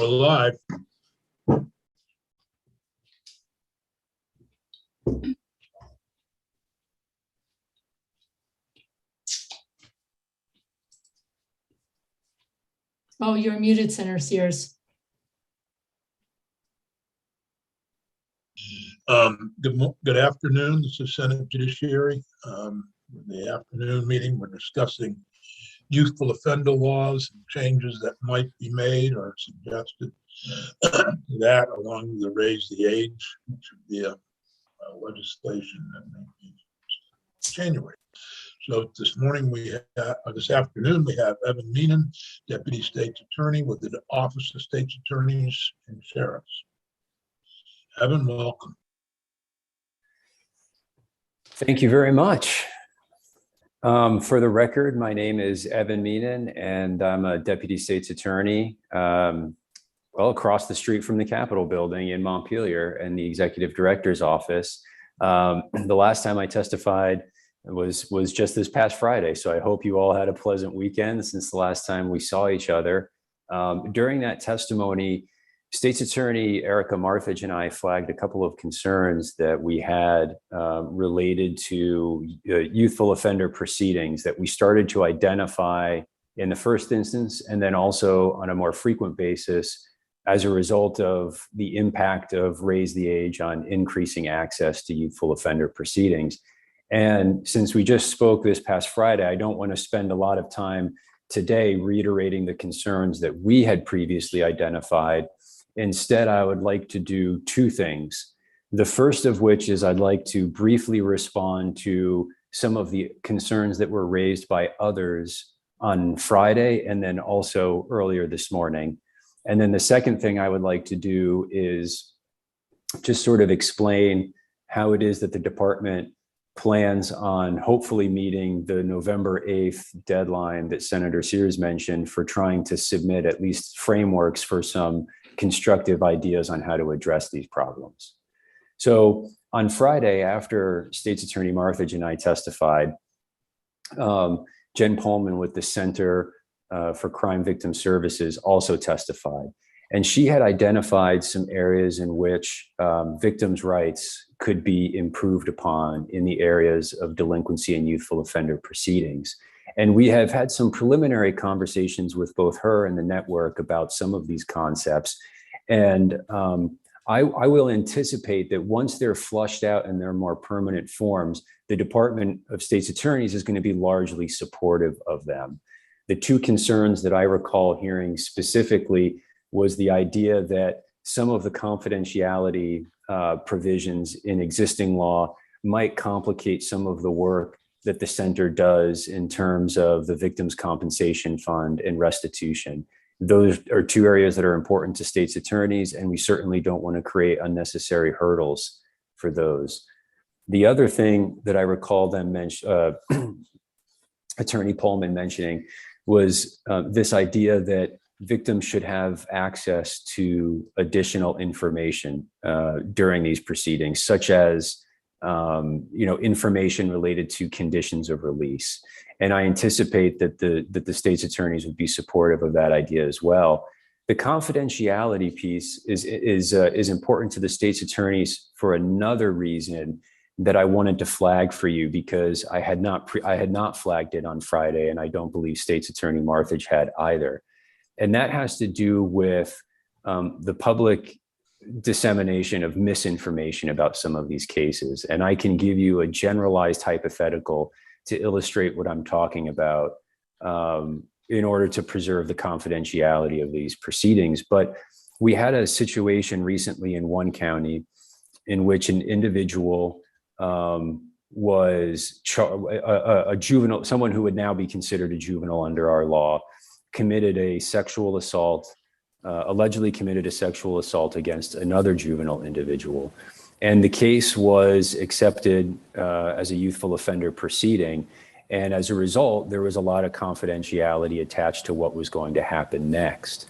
We're live. Oh, you're muted, Senator Sears. Good afternoon. This is Senate Judiciary. In the afternoon meeting, we're discussing youthful offender laws and changes that might be made or suggested. That, along with the raise the age, which would be a legislation that may be January. So this afternoon, we have Evan Meenan, Deputy State's Attorney with the Office of State's Attorneys and Sheriffs. Evan, welcome. Thank you very much. For the record, my name is Evan Meenan, and I'm a Deputy State's Attorney, across the street from the Capitol building in Montpelier and the Executive Director's office. The last time I testified was just this past Friday, so I hope you all had a pleasant weekend since the last time we saw each other. During that testimony, State's Attorney Erica Marthage and I flagged a couple of concerns that we had related to youthful offender proceedings that we started to identify in the first instance, and then also on a more frequent basis as a result of the impact of raise the age on increasing access to youthful offender proceedings. And since we just spoke this past Friday, I don't want to spend a lot of time today reiterating the concerns that we had previously identified. Instead, I would like to do two things. The first of which is I'd like to briefly respond to some of the concerns that were raised by others on Friday and then also earlier this morning. And then the second thing I would like to do is just sort of explain how it is that the department plans on hopefully meeting the November 8th deadline that Senator Sears mentioned for trying to submit at least frameworks for some constructive ideas on how to address these problems. So on Friday, after State's Attorney Marthage and I testified, Jen Pullman with the Center for Crime Victim Services also testified. And she had identified some areas in which victims' rights could be improved upon in the areas of delinquency and youthful offender proceedings. And we have had some preliminary conversations with both her and the network about some of these concepts. And I will anticipate that once they're flushed out in their more permanent forms, the Department of State's Attorneys is going to be largely supportive of them. The two concerns that I recall hearing specifically was the idea that some of the confidentiality provisions in existing law might complicate some of the work that the center does in terms of the Victims' Compensation Fund and restitution. Those are two areas that are important to state's attorneys, and we certainly don't want to create unnecessary hurdles for those. The other thing that I recall them Attorney Pullman mentioning was this idea that victims should have access to additional information during these proceedings, such as information related to conditions of release. And I anticipate that the state's attorneys would be supportive of that idea as well. The confidentiality piece is important to the state's attorneys for another reason that I wanted to flag for you, because I had not flagged it on Friday, and I don't believe State's Attorney Marthage had either. And that has to do with the public dissemination of misinformation about some of these cases. And I can give you a generalized hypothetical to illustrate what I'm talking about in order to preserve the confidentiality of these proceedings. But we had a situation recently in one county in which an individual was a juvenile, someone who would now be considered a juvenile under our law, committed a sexual assault, allegedly committed a sexual assault against another juvenile individual. And the case was accepted as a youthful offender proceeding. And as a result, there was a lot of confidentiality attached to what was going to happen next.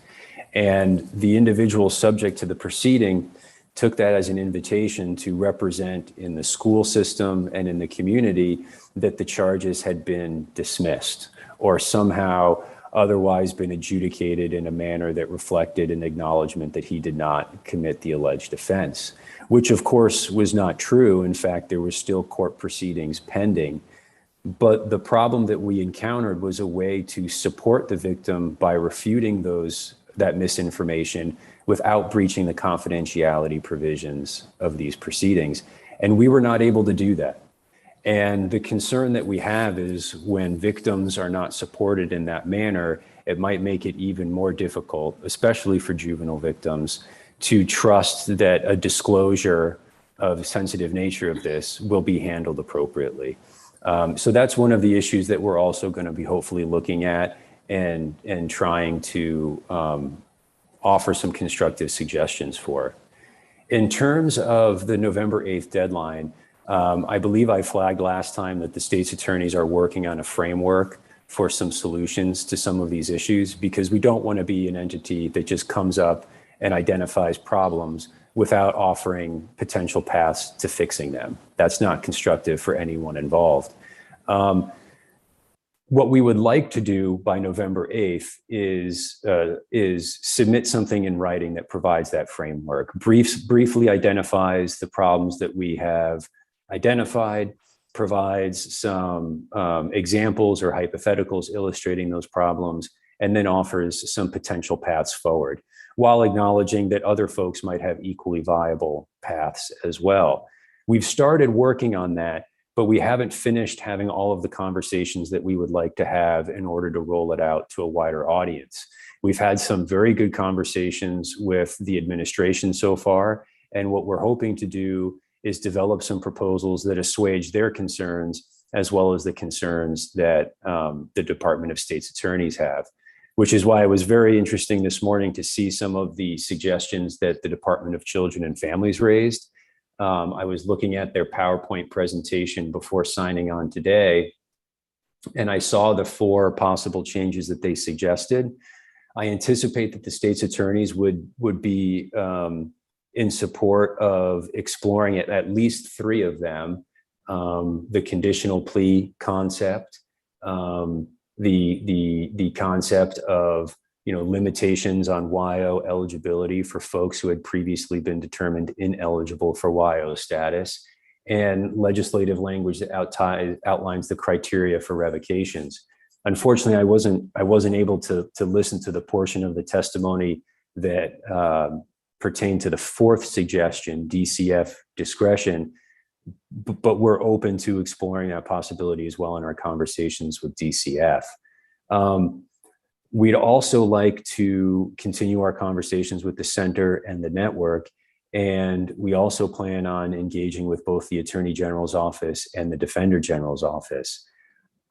And the individual subject to the proceeding took that as an invitation to represent in the school system and in the community that the charges had been dismissed, or somehow otherwise been adjudicated in a manner that reflected an acknowledgement that he did not commit the alleged offense, which of course was not true. In fact, there were still court proceedings pending. But the problem that we encountered was a way to support the victim by refuting that misinformation without breaching the confidentiality provisions of these proceedings. And we were not able to do that. And the concern that we have is when victims are not supported in that manner, it might make it even more difficult, especially for juvenile victims, to trust that a disclosure of the sensitive nature of this will be handled appropriately. So that's one of the issues that we're also going to be hopefully looking at and trying to offer some constructive suggestions for. In terms of the November 8th deadline, I believe I flagged last time that the state's attorneys are working on a framework for some solutions to some of these issues, because we don't want to be an entity that just comes up and identifies problems without offering potential paths to fixing them. That's not constructive for anyone involved. What we would like to do by November 8th is submit something in writing that provides that framework, briefly identifies the problems that we have identified, provides some examples or hypotheticals illustrating those problems, and then offers some potential paths forward, while acknowledging that other folks might have equally viable paths as well. We've started working on that, but we haven't finished having all of the conversations that we would like to have in order to roll it out to a wider audience. We've had some very good conversations with the administration so far, and what we're hoping to do is develop some proposals that assuage their concerns, as well as the concerns that the Department of State's attorneys have, which is why it was very interesting this morning to see some of the suggestions that the Department of Children and Families raised. I was looking at their PowerPoint presentation before signing on today, and I saw the 4 possible changes that they suggested. I anticipate that the state's attorneys would be in support of exploring at least 3 of them: the conditional plea concept, the concept of limitations on YO eligibility for folks who had previously been determined ineligible for YO status, and legislative language that outlines the criteria for revocations. Unfortunately, I wasn't able to listen to the portion of the testimony that pertained to the 4th suggestion, DCF discretion, but we're open to exploring that possibility as well in our conversations with DCF. We'd also like to continue our conversations with the center and the network, and we also plan on engaging with both the Attorney General's office and the Defender General's office.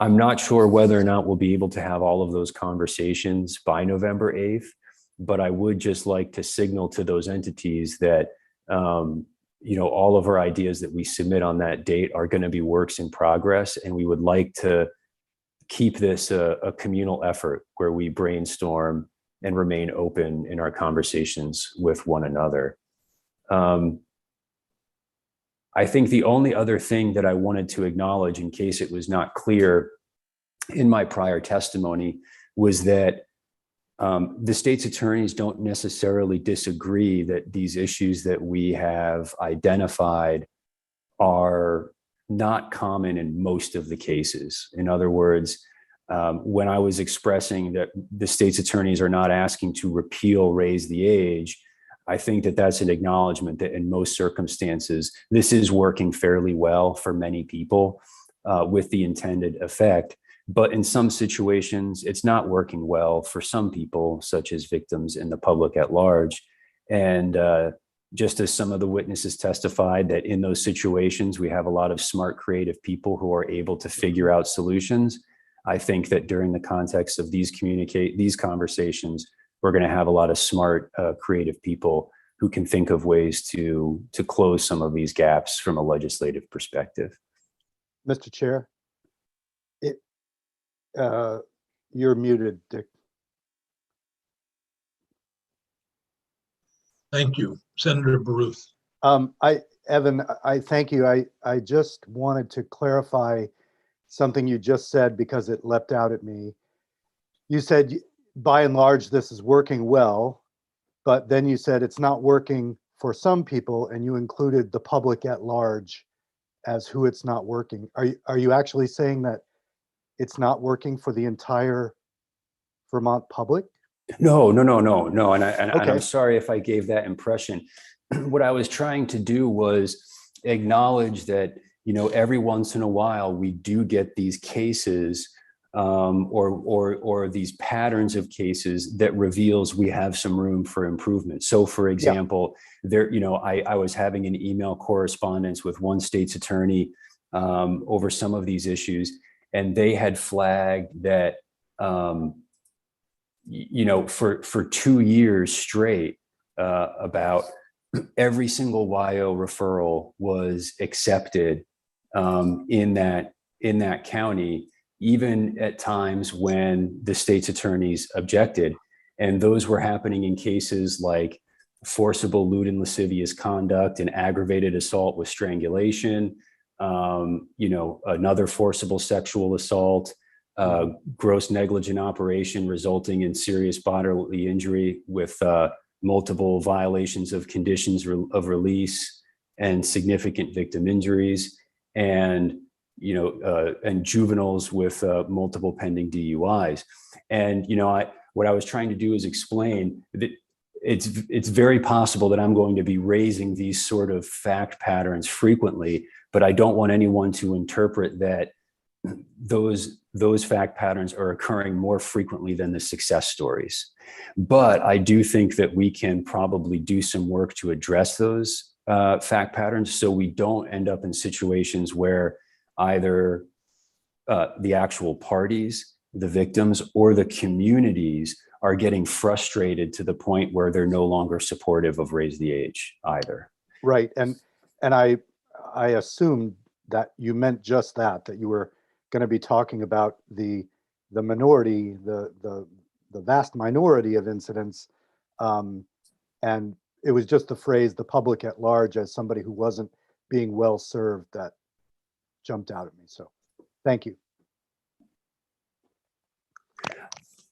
I'm not sure whether or not we'll be able to have all of those conversations by November 8th, but I would just like to signal to those entities that all of our ideas that we submit on that date are going to be works in progress, and we would like to keep this a communal effort where we brainstorm and remain open in our conversations with one another. I think the only other thing that I wanted to acknowledge, in case it was not clear in my prior testimony, was that the state's attorneys don't necessarily disagree that these issues that we have identified are not common in most of the cases. In other words, when I was expressing that the state's attorneys are not asking to repeal raise the age, I think that that's an acknowledgement that in most circumstances, this is working fairly well for many people with the intended effect. But in some situations, it's not working well for some people, such as victims and the public at large. And just as some of the witnesses testified, that in those situations, we have a lot of smart, creative people who are able to figure out solutions. I think that during the context of these conversations, we're going to have a lot of smart, creative people who can think of ways to close some of these gaps from a legislative perspective. Mr. Chair, you're muted, Dick. Thank you. Senator Baruth. Evan, I thank you. I just wanted to clarify something you just said because it leapt out at me. you said by and large this is working well, but then you said it's not working for some people, and you included the public at large as who it's not working. Are you actually saying that it's not working for the entire Vermont public? No. And I'm Okay. sorry if I gave that impression. What I was trying to do was acknowledge that, every once in a while we do get these cases or these patterns of cases that reveals we have some room for improvement. So for example, I was having an email correspondence with one state's attorney over some of these issues, and they had flagged that, for 2 years straight, about every single YO referral was accepted in that county, even at times when the state's attorneys objected. And those were happening in cases like forcible lewd and lascivious conduct and aggravated assault with strangulation, another forcible sexual assault, gross negligent operation resulting in serious bodily injury with multiple violations of conditions of release and significant victim injuries, and juveniles with multiple pending DUIs. And what I was trying to do is explain that it's very possible that I'm going to be raising these sort of fact patterns frequently, but I don't want anyone to interpret that those fact patterns are occurring more frequently than the success stories. But I do think that we can probably do some work to address those fact patterns, so we don't end up in situations where either the actual parties, the victims, or the communities are getting frustrated to the point where they're no longer supportive of Raise the Age either. Right. And I assumed that you meant just that you were going to be talking about the minority, the vast minority of incidents. And it was just the phrase, the public at large, as somebody who wasn't being well served, that jumped out at me. So thank you.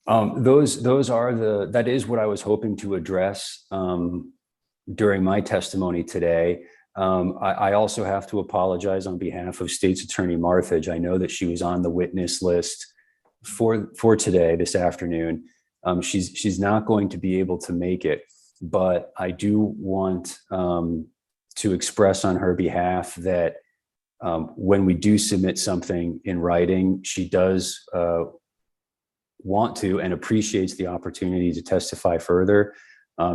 That is what I was hoping to address during my testimony today. I also have to apologize on behalf of State's Attorney Marthage. I know that she was on the witness list for today, this afternoon. She's not going to be able to make it, but I do want to express on her behalf that when we do submit something in writing, she does want to and appreciates the opportunity to testify further.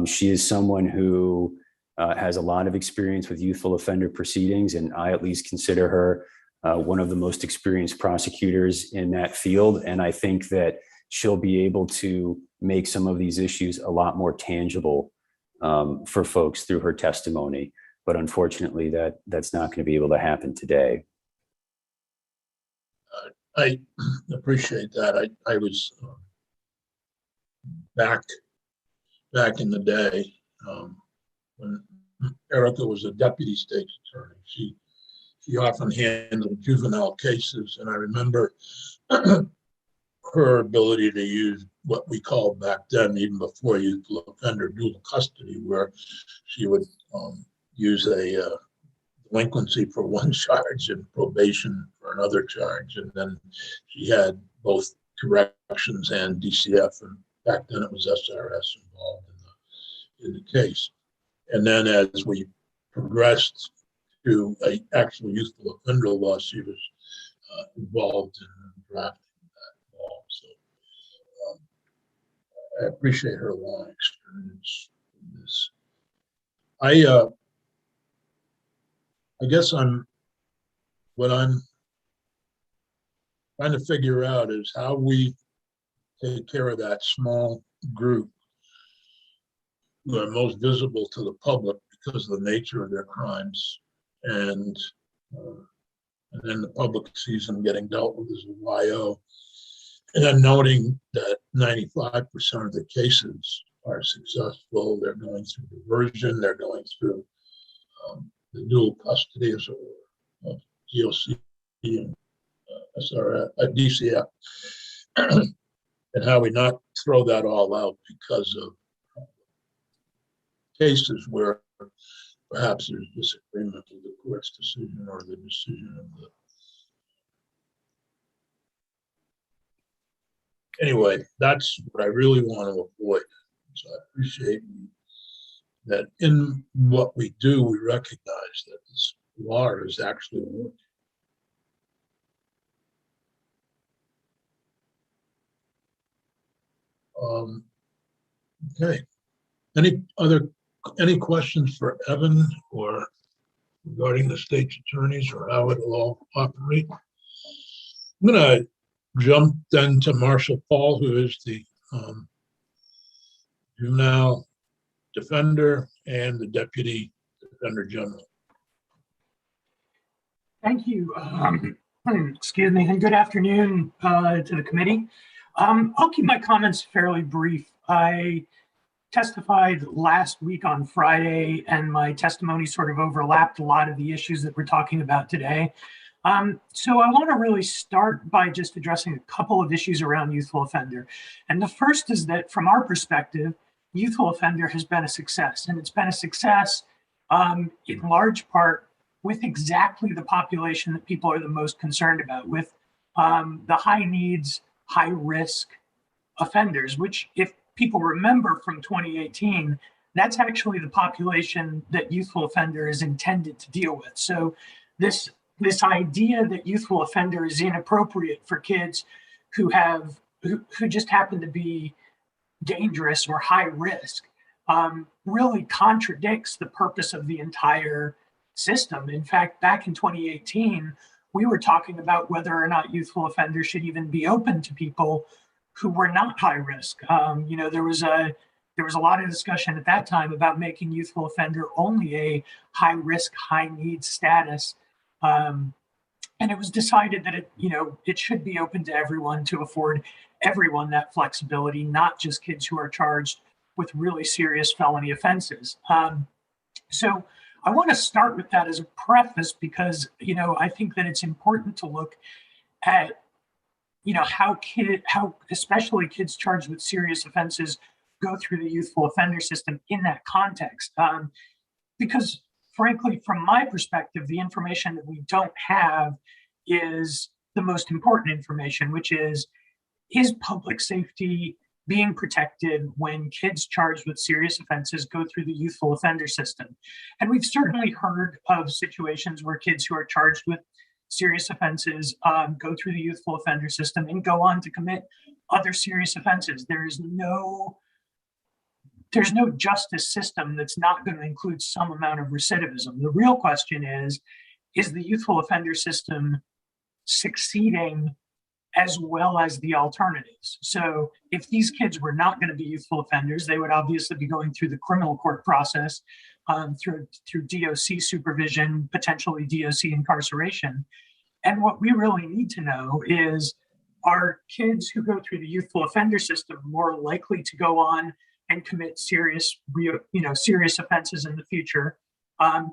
She is someone who has a lot of experience with youthful offender proceedings, and I at least consider her one of the most experienced prosecutors in that field. And I think that she'll be able to make some of these issues a lot more tangible for folks through her testimony. But unfortunately, that's not going to be able to happen today. I appreciate that. I was back in the day when Erica was a deputy state's attorney. She often handled juvenile cases, and I remember her ability to use what we called back then, even before youthful offender, dual custody, where she would use a delinquency for one charge and probation for another charge. And then she had both corrections and DCF, and back then it was SRS involved in the case. And then as we progressed to an actual youthful offender law, she was involved in drafting that law. So I appreciate her long experience in this. I guess what I'm trying to figure out is how we take care of that small group who are most visible to the public because of the nature of their crimes, and then the public sees them getting dealt with as a YO, and then noting that 95% of the cases are successful. They're going through diversion, they're going through the dual custody as it were, of GOC and DCF. and how we not throw that all out because of cases where perhaps there's disagreement with the court's decision or the decision of the. Anyway, that's what I really want to avoid. So I appreciate that in what we do, we recognize that this law is actually working. Okay. Any questions for Evan or regarding the state's attorneys or how it will all operate? I'm going to jump then to Marshall Paul, who is the juvenile defender and the deputy defender general. Thank you. Excuse me, and good afternoon to the committee. I'll keep my comments fairly brief. I testified last week on Friday, and my testimony sort of overlapped a lot of the issues that we're talking about today. So I want to really start by just addressing a couple of issues around youthful offender. And the first is that from our perspective, youthful offender has been a success, and it's been a success in large part with exactly the population that people are the most concerned about, with the high needs, high risk offenders, which if people remember from 2018, that's actually the population that youthful offender is intended to deal with. So this idea that youthful offender is inappropriate for kids who just happen to be dangerous or high risk really contradicts the purpose of the entire system. In fact, back in 2018, we were talking about whether or not youthful offenders should even be open to people who were not high risk. There was a lot of discussion at that time about making youthful offender only a high risk, high needs status. And it was decided that it should be open to everyone, to afford everyone that flexibility, not just kids who are charged with really serious felony offenses. So I want to start with that as a preface because, I think that it's important to look at, how especially kids charged with serious offenses go through the youthful offender system in that context. Because frankly, from my perspective, the information that we don't have is the most important information, which is public safety being protected when kids charged with serious offenses go through the youthful offender system? And we've certainly heard of situations where kids who are charged with serious offenses go through the youthful offender system and go on to commit other serious offenses. There's no justice system that's not going to include some amount of recidivism. The real question is the youthful offender system succeeding as well as the alternatives? So if these kids were not going to be youthful offenders, they would obviously be going through the criminal court process, through DOC supervision, potentially DOC incarceration. And what we really need to know is, are kids who go through the youthful offender system more likely to go on and commit serious offenses in the future,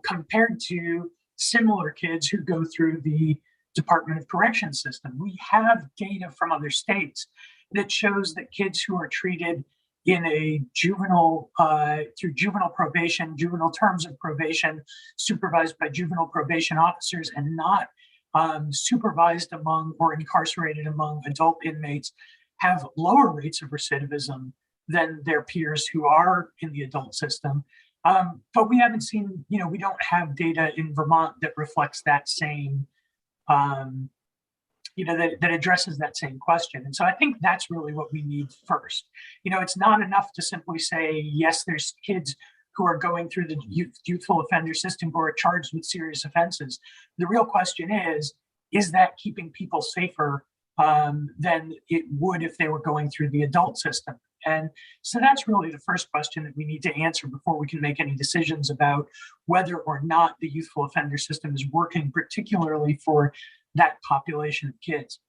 compared to similar kids who go through the Department of Corrections system? We have data from other states that shows that kids who are treated in a through juvenile probation, juvenile terms of probation, supervised by juvenile probation officers, and not supervised among or incarcerated among adult inmates, have lower rates of recidivism than their peers who are in the adult system. But we haven't seen, we don't have data in Vermont that reflects that same, that addresses that same question. And so I think that's really what we need first. It's not enough to simply say, yes, there's kids who are going through the youthful offender system who are charged with serious offenses. The real question is that keeping people safer than it would if they were going through the adult system? And so that's really the first question that we need to answer before we can make any decisions about whether or not the youthful offender system is working, particularly for that population of kids.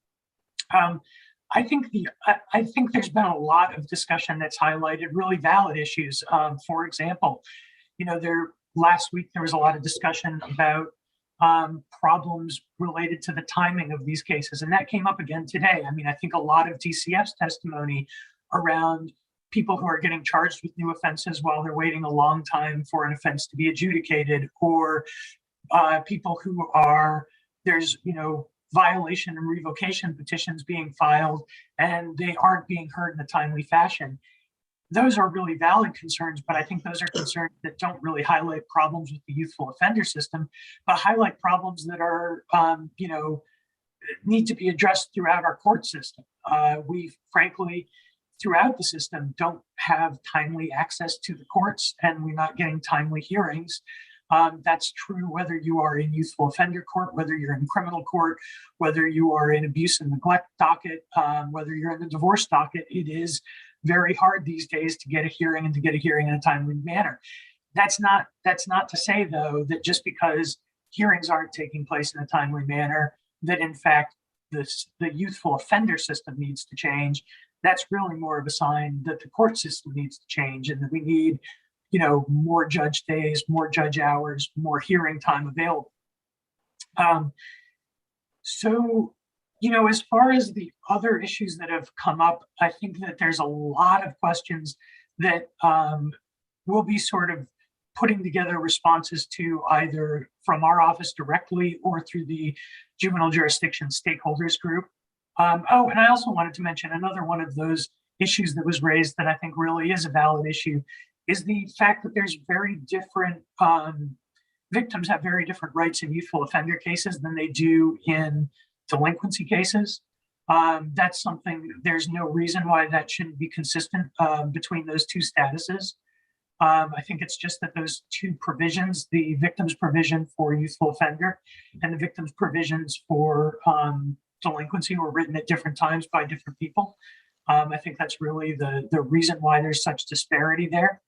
I think there's been a lot of discussion that's highlighted really valid issues. For example, last week there was a lot of discussion about problems related to the timing of these cases. And that came up again today. I mean, I think a lot of DCF's testimony around people who are getting charged with new offenses while they're waiting a long time for an offense to be adjudicated, or people who are, there's, violation and revocation petitions being filed and they aren't being heard in a timely fashion. Those are really valid concerns, but I think those are concerns that don't really highlight problems with the youthful offender system, but highlight problems that are, need to be addressed throughout our court system. We frankly, throughout the system, don't have timely access to the courts, and we're not getting timely hearings. That's true whether you are in youthful offender court, whether you're in criminal court, whether you are in abuse and neglect docket, whether you're in the divorce docket. It is very hard these days to get a hearing and to get a hearing in a timely manner. That's not to say, though, that just because hearings aren't taking place in a timely manner, that in fact the youthful offender system needs to change. That's really more of a sign that the court system needs to change, and that we need, more judge days, more judge hours, more hearing time available. As far as the other issues that have come up, I think that there's a lot of questions that we'll be sort of putting together responses to, either from our office directly or through the Juvenile Jurisdiction Stakeholders Group. And I also wanted to mention another one of those issues that was raised that I think really is a valid issue, is the fact that there's very different, victims have very different rights in youthful offender cases than they do in delinquency cases. That's something, there's no reason why that shouldn't be consistent between those two statuses. I think it's just that those two provisions, the victim's provision for youthful offender and the victim's provisions for delinquency, were written at different times by different people. I think that's really the reason why there's such disparity there.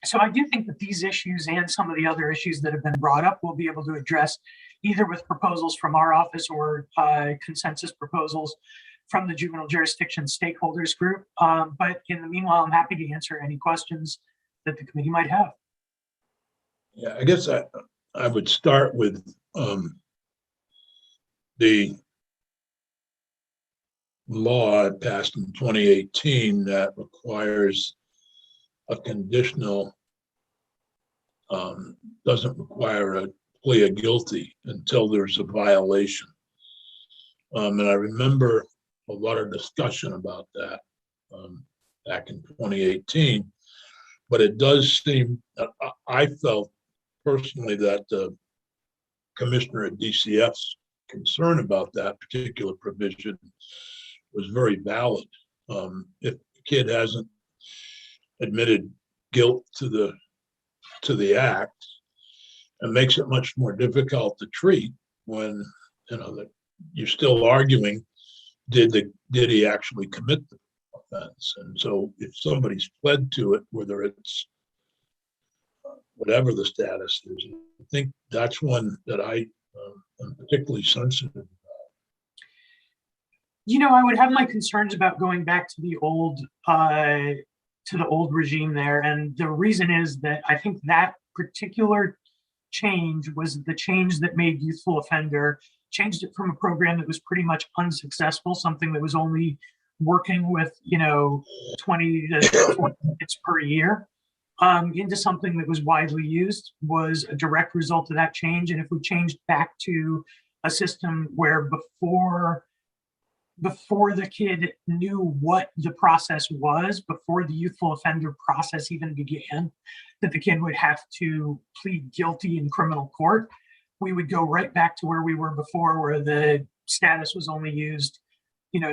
So I do think that these issues and some of the other issues that have been brought up we'll be able to address either with proposals from our office or consensus proposals from the Juvenile Jurisdiction Stakeholders Group. But in the meanwhile, I'm happy to answer any questions that the committee might have. Yeah, I guess I would start with the law passed in 2018 that requires a conditional, doesn't require a plea of guilty until there's a violation. And I remember a lot of discussion about that back in 2018, but it does seem, I felt personally that the commissioner at DCF's concern about that particular provision was very valid. If the kid hasn't admitted guilt to the act, it makes it much more difficult to treat when that you're still arguing, did he actually commit the offense? And so if somebody's pled to it, whether it's whatever the status is, I think that's one that I am particularly sensitive about. I would have my concerns about going back to the old regime there, and the reason is that I think that particular change was the change that made youthful offender, changed it from a program that was pretty much unsuccessful, something that was only working with 20 to 40 minutes per year, into something that was widely used, was a direct result of that change. And if we changed back to a system where before the kid knew what the process was, before the youthful offender process even began, that the kid would have to plead guilty in criminal court, we would go right back to where we were before, where the status was only used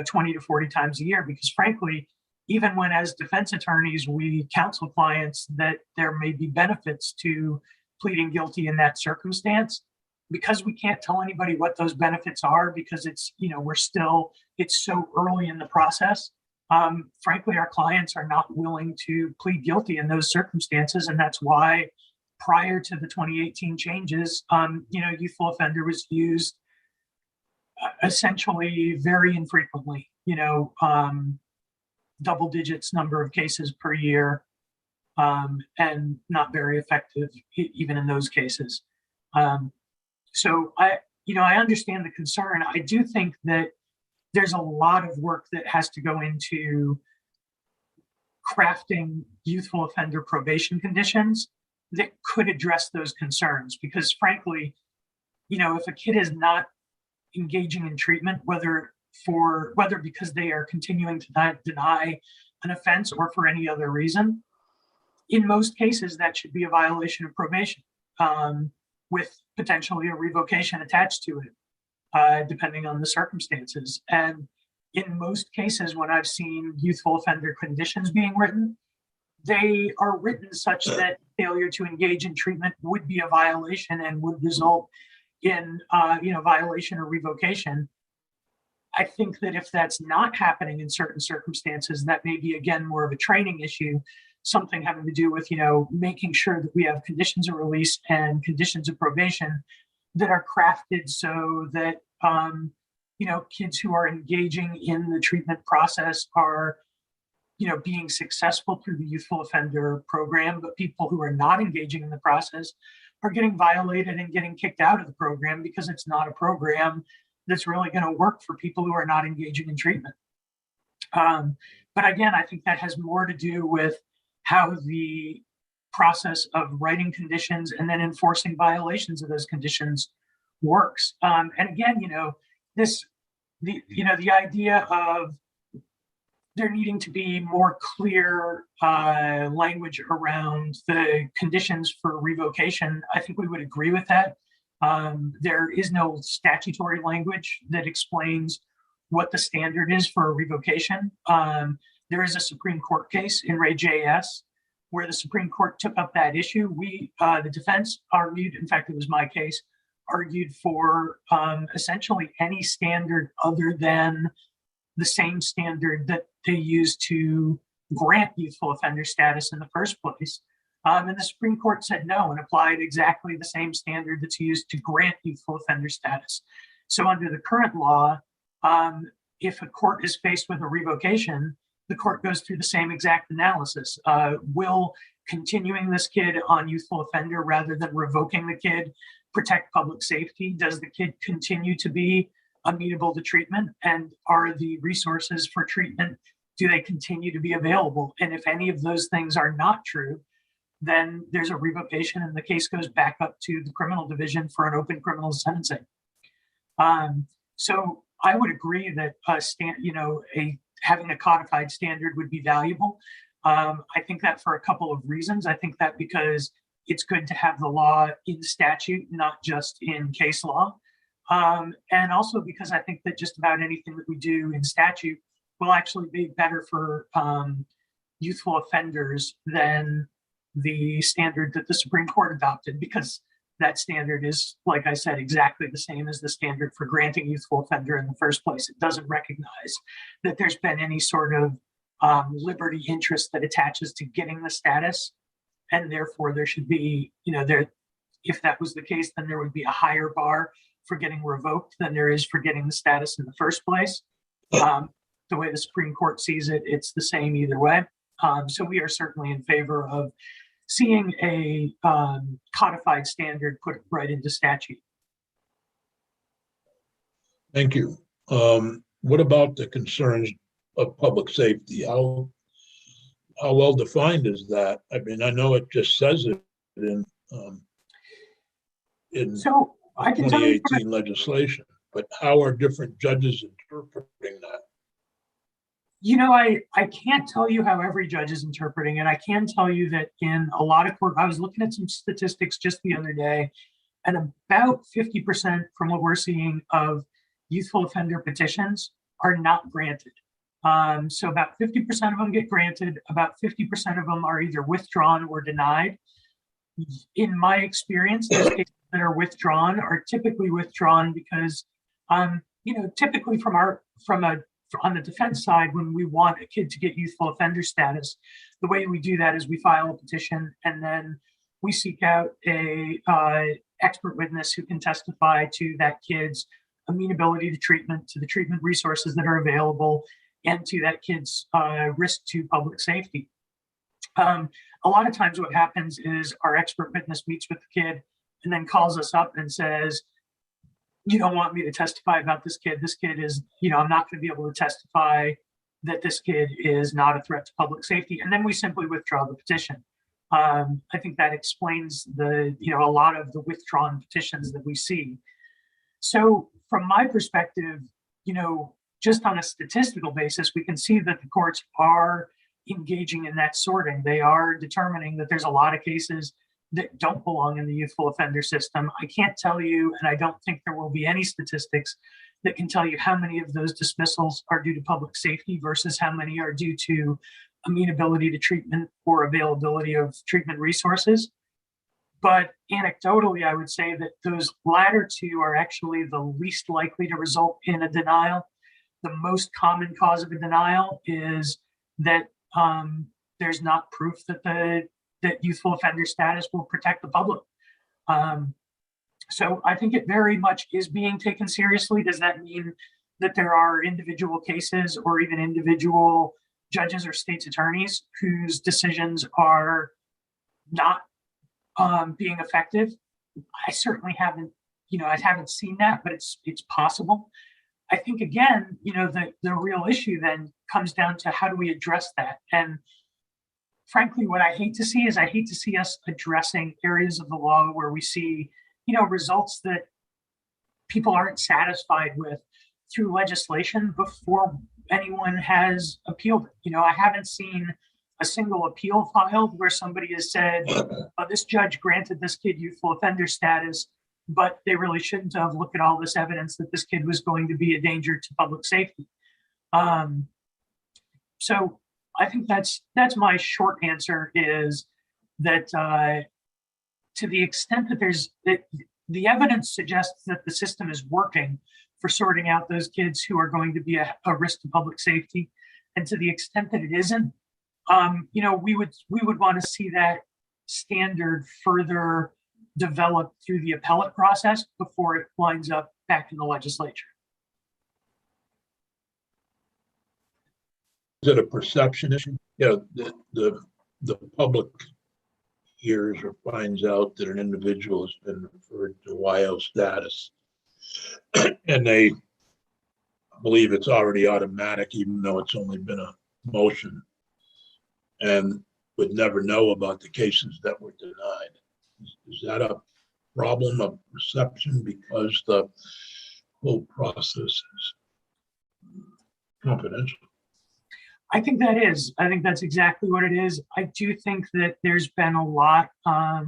20 to 40 times a year. Because frankly, even when as defense attorneys we counsel clients that there may be benefits to pleading guilty in that circumstance, because we can't tell anybody what those benefits are, because it's it's so early in the process. Frankly, our clients are not willing to plead guilty in those circumstances, and that's why prior to the 2018 changes, youthful offender was used essentially very infrequently. Double digits number of cases per year, and not very effective even in those cases. So I understand the concern. I do think that there's a lot of work that has to go into crafting youthful offender probation conditions that could address those concerns. Because frankly, if a kid is not engaging in treatment, whether because they are continuing to deny an offense or for any other reason, in most cases that should be a violation of probation, with potentially a revocation attached to it, depending on the circumstances. And in most cases, when I've seen youthful offender conditions being written, they are written such that failure to engage in treatment would be a violation and would result in violation or revocation. I think that if that's not happening in certain circumstances, that may be, again, more of a training issue, something having to do with, making sure that we have conditions of release and conditions of probation that are crafted so that, kids who are engaging in the treatment process are, being successful through the youthful offender program, but people who are not engaging in the process are getting violated and getting kicked out of the program because it's not a program that's really going to work for people who are not engaging in treatment. But again, I think that has more to do with how the process of writing conditions and then enforcing violations of those conditions works. And again, the idea of there needing to be more clear language around the conditions for revocation, I think we would agree with that. There is no statutory language that explains what the standard is for a revocation. There is a Supreme Court case in Ray JS where the Supreme Court took up that issue. The defense argued, in fact, it was my case, argued for essentially any standard other than the same standard that they used to grant youthful offender status in the first place. And the Supreme Court said no and applied exactly the same standard that's used to grant youthful offender status. So under the current law, if a court is faced with a revocation, the court goes through the same exact analysis. Will continuing this kid on youthful offender rather than revoking the kid protect public safety? Does the kid continue to be amenable to treatment? And are the resources for treatment, do they continue to be available? And if any of those things are not true, then there's a revocation and the case goes back up to the criminal division for an open criminal sentencing. So I would agree that having a codified standard would be valuable. I think that for a couple of reasons. I think that because it's good to have the law in statute, not just in case law. And also because I think that just about anything that we do in statute will actually be better for youthful offenders than the standard that the Supreme Court adopted, because that standard is, like I said, exactly the same as the standard for granting youthful offender in the first place. It doesn't recognize that there's been any sort of liberty interest that attaches to getting the status. And therefore there should be, if that was the case, then there would be a higher bar for getting revoked than there is for getting the status in the first place. The way the Supreme Court sees it, it's the same either way. So we are certainly in favor of seeing a codified standard put right into statute. Thank you. What about the concerns of public safety? How well defined is that? I mean, I know it just says it in So I can tell you 2018 legislation, but how are different judges interpreting that? I can't tell you how every judge is interpreting it. I can tell you that in a lot of court, I was looking at some statistics just the other day, and about 50% from what we're seeing of youthful offender petitions are not granted. So about 50% of them get granted, about 50% of them are either withdrawn or denied. In my experience, those cases that are withdrawn are typically withdrawn because, typically on the defense side, when we want a kid to get youthful offender status, the way we do that is we file a petition and then we seek out a expert witness who can testify to that kid's amenability to treatment, to the treatment resources that are available, and to that kid's risk to public safety. A lot of times what happens is our expert witness meets with the kid and then calls us up and says, you don't want me to testify about this kid. This kid is, I'm not going to be able to testify that this kid is not a threat to public safety. And then we simply withdraw the petition. I think that explains a lot of the withdrawn petitions that we see. So from my perspective, just on a statistical basis, we can see that the courts are engaging in that sorting. They are determining that there's a lot of cases that don't belong in the youthful offender system. I can't tell you, and I don't think there will be any statistics that can tell you how many of those dismissals are due to public safety versus how many are due to amenability to treatment or availability of treatment resources. But anecdotally, I would say that those latter two are actually the least likely to result in a denial. The most common cause of a denial is that there's not proof that youthful offender status will protect the public. So I think it very much is being taken seriously. Does that mean that there are individual cases or even individual judges or state's attorneys whose decisions are not being effective? I certainly haven't, I haven't seen that, but it's possible. I think again, the real issue then comes down to how do we address that? And frankly, what I hate to see is us addressing areas of the law where we see, results that people aren't satisfied with through legislation before anyone has appealed it. I haven't seen a single appeal filed where somebody has said, this judge granted this kid youthful offender status, but they really shouldn't have. Looked at all this evidence that this kid was going to be a danger to public safety. So I think that's my short answer, is that to the extent that the evidence suggests that the system is working for sorting out those kids who are going to be a risk to public safety, and to the extent that it isn't, we would want to see that standard further developed through the appellate process before it winds up back in the legislature. Is it a perception issue? The public hears or finds out that an individual has been referred to YO status, and they believe it's already automatic, even though it's only been a motion, and would never know about the cases that were denied. Is that a problem of perception because the whole process is confidential? I think that is. I think that's exactly what it is. I do think that there's been a lot, a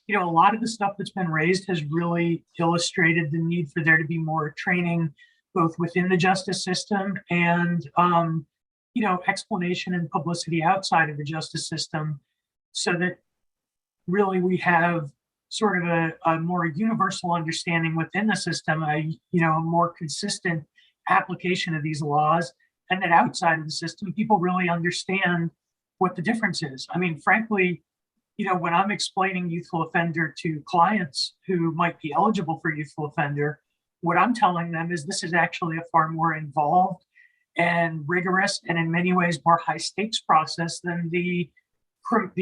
lot of the stuff that's been raised has really illustrated the need for there to be more training, both within the justice system and, explanation and publicity outside of the justice system, so that really we have sort of a more universal understanding within the system, a more consistent application of these laws, and that outside of the system, people really understand what the difference is. I mean, frankly, when I'm explaining youthful offender to clients who might be eligible for youthful offender, what I'm telling them is this is actually a far more involved and rigorous, and in many ways more high stakes process than the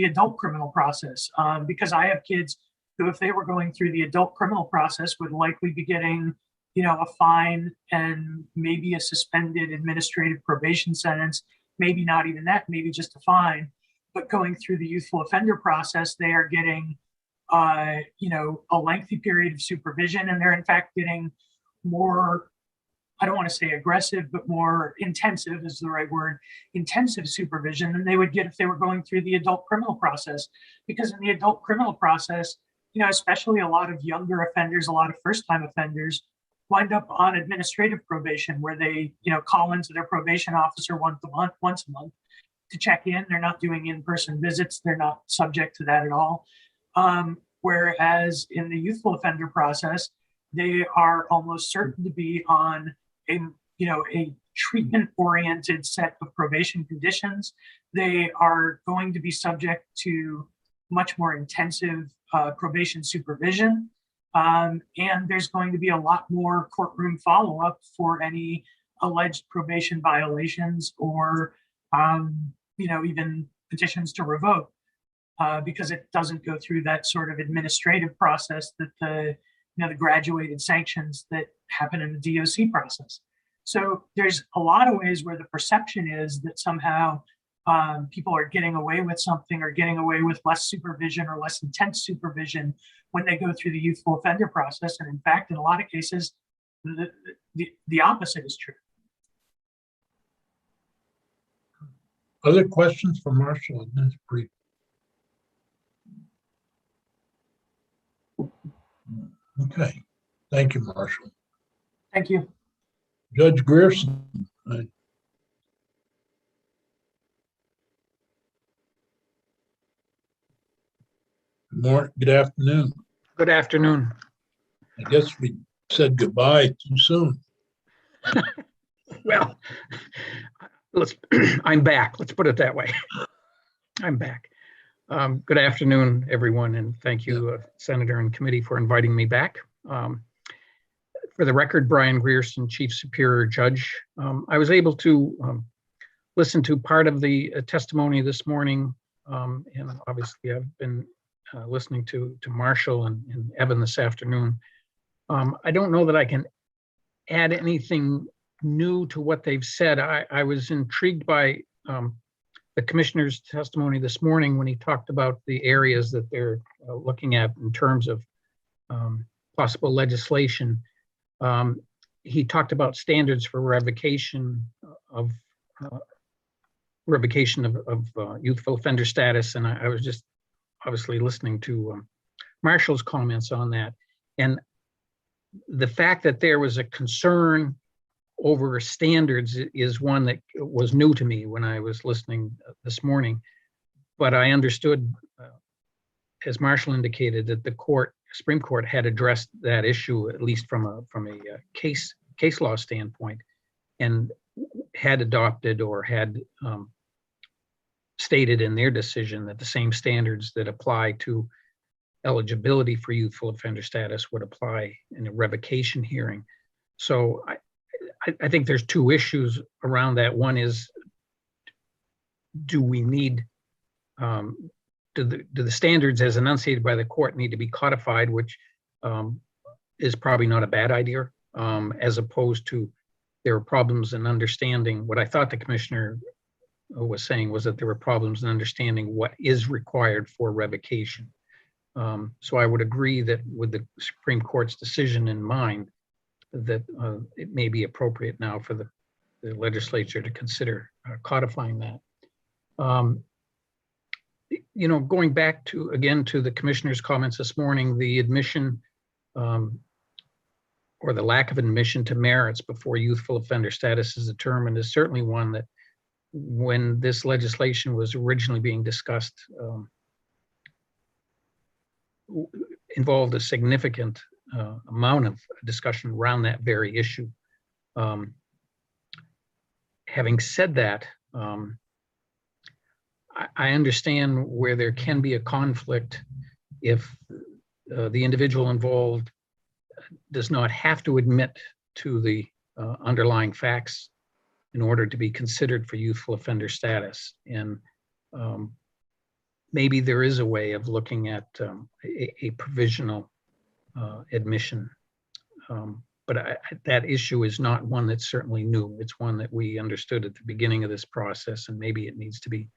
adult criminal process. Because I have kids who, if they were going through the adult criminal process, would likely be getting a fine and maybe a suspended administrative probation sentence, maybe not even that, maybe just a fine. But going through the youthful offender process, they are getting, a lengthy period of supervision, and they're in fact getting more, I don't want to say aggressive, but more intensive is the right word, intensive supervision than they would get if they were going through the adult criminal process. Because in the adult criminal process, especially a lot of younger offenders, a lot of first-time offenders, wind up on administrative probation, where they, call into their probation officer once a month to check in. They're not doing in-person visits. They're not subject to that at all. Whereas in the youthful offender process, they are almost certain to be on a treatment-oriented set of probation conditions. They are going to be subject to much more intensive probation supervision. And there's going to be a lot more courtroom follow-up for any alleged probation violations or, even petitions to revoke. because it doesn't go through that sort of administrative process that the graduated sanctions that happen in the DOC process. So there's a lot of ways where the perception is that somehow people are getting away with something or getting away with less supervision or less intense supervision when they go through the youthful offender process. And in fact, in a lot of cases, the opposite is true. Other questions for Marshall in this brief? Okay, thank you, Marshall. Thank you. Judge Grierson. Good afternoon. Good afternoon. I guess we said goodbye too soon. Well, I'm back. Let's put it that way. I'm back. Good afternoon, everyone, and thank you, Senator and committee, for inviting me back. For the record, Brian Grierson, Chief Superior Judge. I was able to listen to part of the testimony this morning, and obviously I've been listening to Marshall and Evan this afternoon. I don't know that I can add anything new to what they've said. I was intrigued by the commissioner's testimony this morning when he talked about the areas that they're looking at in terms of possible legislation. He talked about standards for revocation of youthful offender status, and I was just obviously listening to Marshall's comments on that. And the fact that there was a concern over standards is one that was new to me when I was listening this morning. But I understood, as Marshall indicated, that the Supreme Court had addressed that issue, at least from a case law standpoint, and had adopted or had stated in their decision that the same standards that apply to eligibility for youthful offender status would apply in a revocation hearing. So I think there's two issues around that. One is, do we need, do the standards as enunciated by the court need to be codified, which is probably not a bad idea, as opposed to there are problems in understanding. What I thought the commissioner was saying was that there were problems in understanding what is required for revocation. So I would agree that with the Supreme Court's decision in mind, that it may be appropriate now for the legislature to consider codifying that. Going back to the commissioner's comments this morning, the admission or the lack of admission to merits before youthful offender status is determined is certainly one that, when this legislation was originally being discussed, involved a significant amount of discussion around that very issue. Having said that, I understand where there can be a conflict if the individual involved does not have to admit to the underlying facts in order to be considered for youthful offender status. And maybe there is a way of looking at a provisional admission. But that issue is not one that's certainly new. It's one that we understood at the beginning of this process, and maybe it needs to be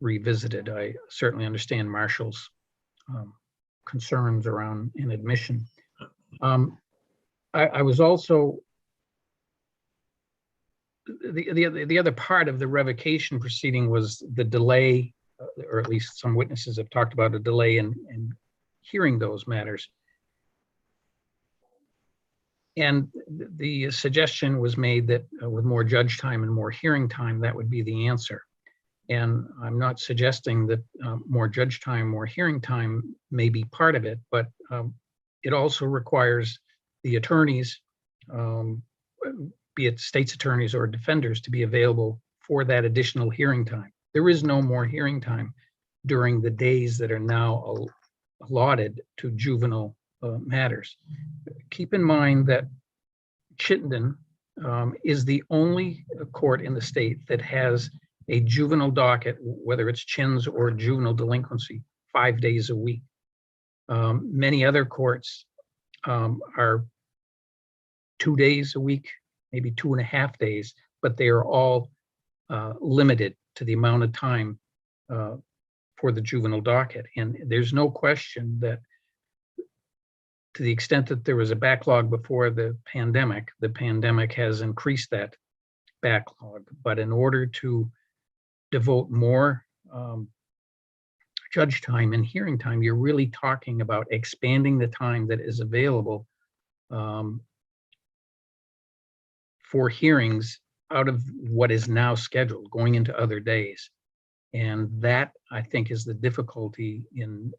revisited. I certainly understand Marshall's concerns around an admission. I was also, the other part of the revocation proceeding was the delay, or at least some witnesses have talked about a delay in hearing those matters. And the suggestion was made that with more judge time and more hearing time, that would be the answer. And I'm not suggesting that more judge time, more hearing time may be part of it, but it also requires the attorneys, be it state's attorneys or defenders, to be available for that additional hearing time. There is no more hearing time during the days that are now allotted to juvenile matters. Keep in mind that Chittenden is the only court in the state that has a juvenile docket, whether it's chins or juvenile delinquency, 5 days a week. Many other courts are 2 days a week, maybe 2.5 days, but they are all limited to the amount of time for the juvenile docket. And there's no question that to the extent that there was a backlog before the pandemic has increased that backlog. But in order to devote more judge time and hearing time, you're really talking about expanding the time that is available for hearings out of what is now scheduled, going into other days. And that, I think, is the difficulty in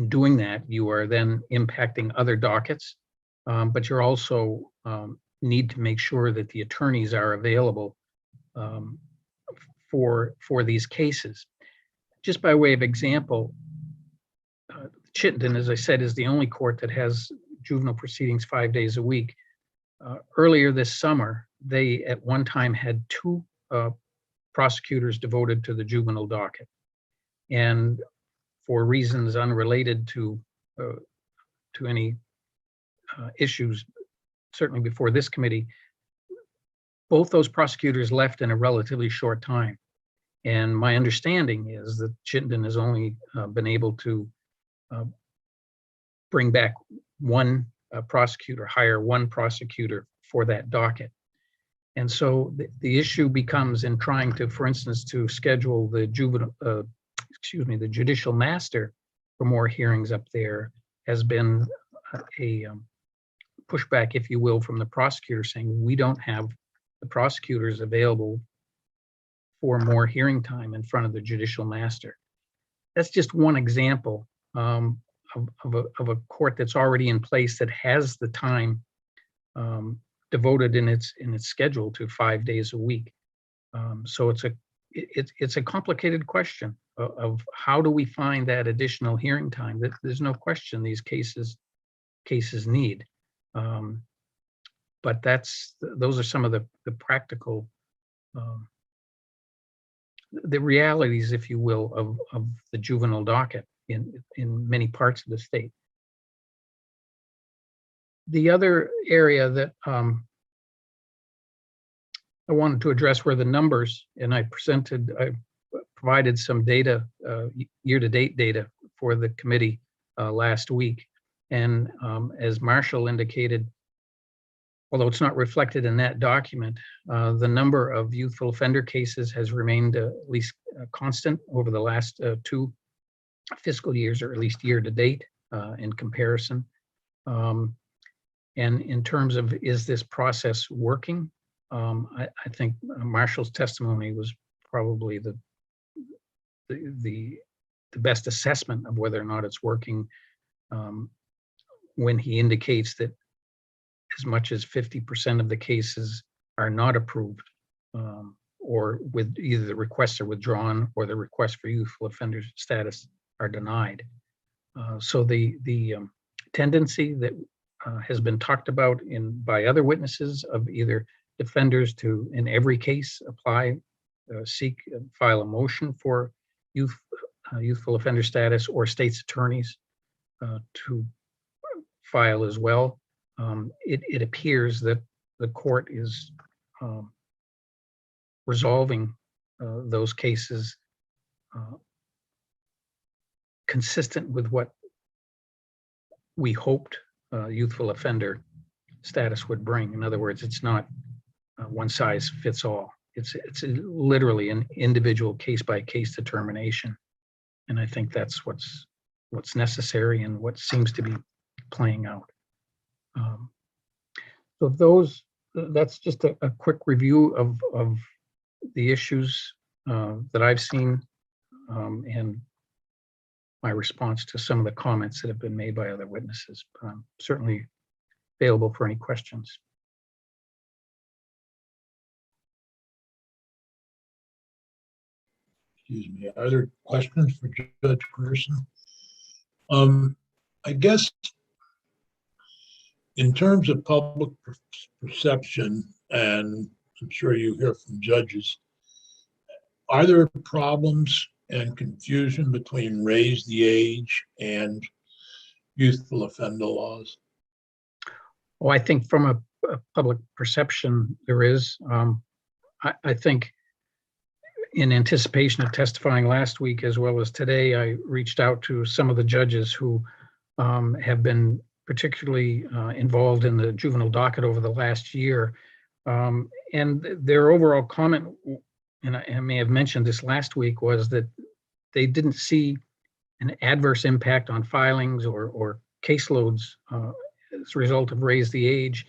doing that. You are then impacting other dockets, but you're also need to make sure that the attorneys are available for these cases. Just by way of example, Chittenden, as I said, is the only court that has juvenile proceedings 5 days a week. Earlier this summer, they at one time had 2 prosecutors devoted to the juvenile docket. And for reasons unrelated to any issues, certainly before this committee, both those prosecutors left in a relatively short time. And my understanding is that Chittenden has only been able to bring back one prosecutor, hire one prosecutor for that docket. And so the issue becomes in trying to, for instance, to schedule the the judicial master for more hearings up there has been a pushback, if you will, from the prosecutor saying we don't have the prosecutors available for more hearing time in front of the judicial master. That's just one example of a court that's already in place that has the time devoted in its schedule to 5 days a week. So it's a complicated question of how do we find that additional hearing time that there's no question these cases need. But those are some of the practical the realities, if you will, of the juvenile docket in many parts of the state. The other area that I wanted to address were the numbers, and I provided some data, year-to-date data for the committee last week. And as Marshall indicated, although it's not reflected in that document, the number of youthful offender cases has remained at least constant over the last 2 fiscal years, or at least year-to-date in comparison. And in terms of, is this process working? I think Marshall's testimony was probably the best assessment of whether or not it's working, when he indicates that as much as 50% of the cases are not approved, or with either the requests are withdrawn or the request for youthful offender status are denied. So the tendency that has been talked about by other witnesses of either defenders to, in every case, apply, seek, file a motion for youthful offender status, or state's attorneys to file as well. It appears that the court is resolving those cases consistent with what we hoped youthful offender status would bring. In other words, it's not one size fits all. It's literally an individual case-by-case determination, and I think that's what's necessary and what seems to be playing out. So that's just a quick review of the issues that I've seen, and my response to some of the comments that have been made by other witnesses. I'm certainly available for any questions. Excuse me. Are there questions for Judge Grierson? I guess in terms of public perception, and I'm sure you hear from judges, are there problems and confusion between raise the age and youthful offender laws? Well, I think from a public perception, there is. I think in anticipation of testifying last week as well as today, I reached out to some of the judges who have been particularly involved in the juvenile docket over the last year. And their overall comment, and I may have mentioned this last week, was that they didn't see an adverse impact on filings or caseloads as a result of raise the age.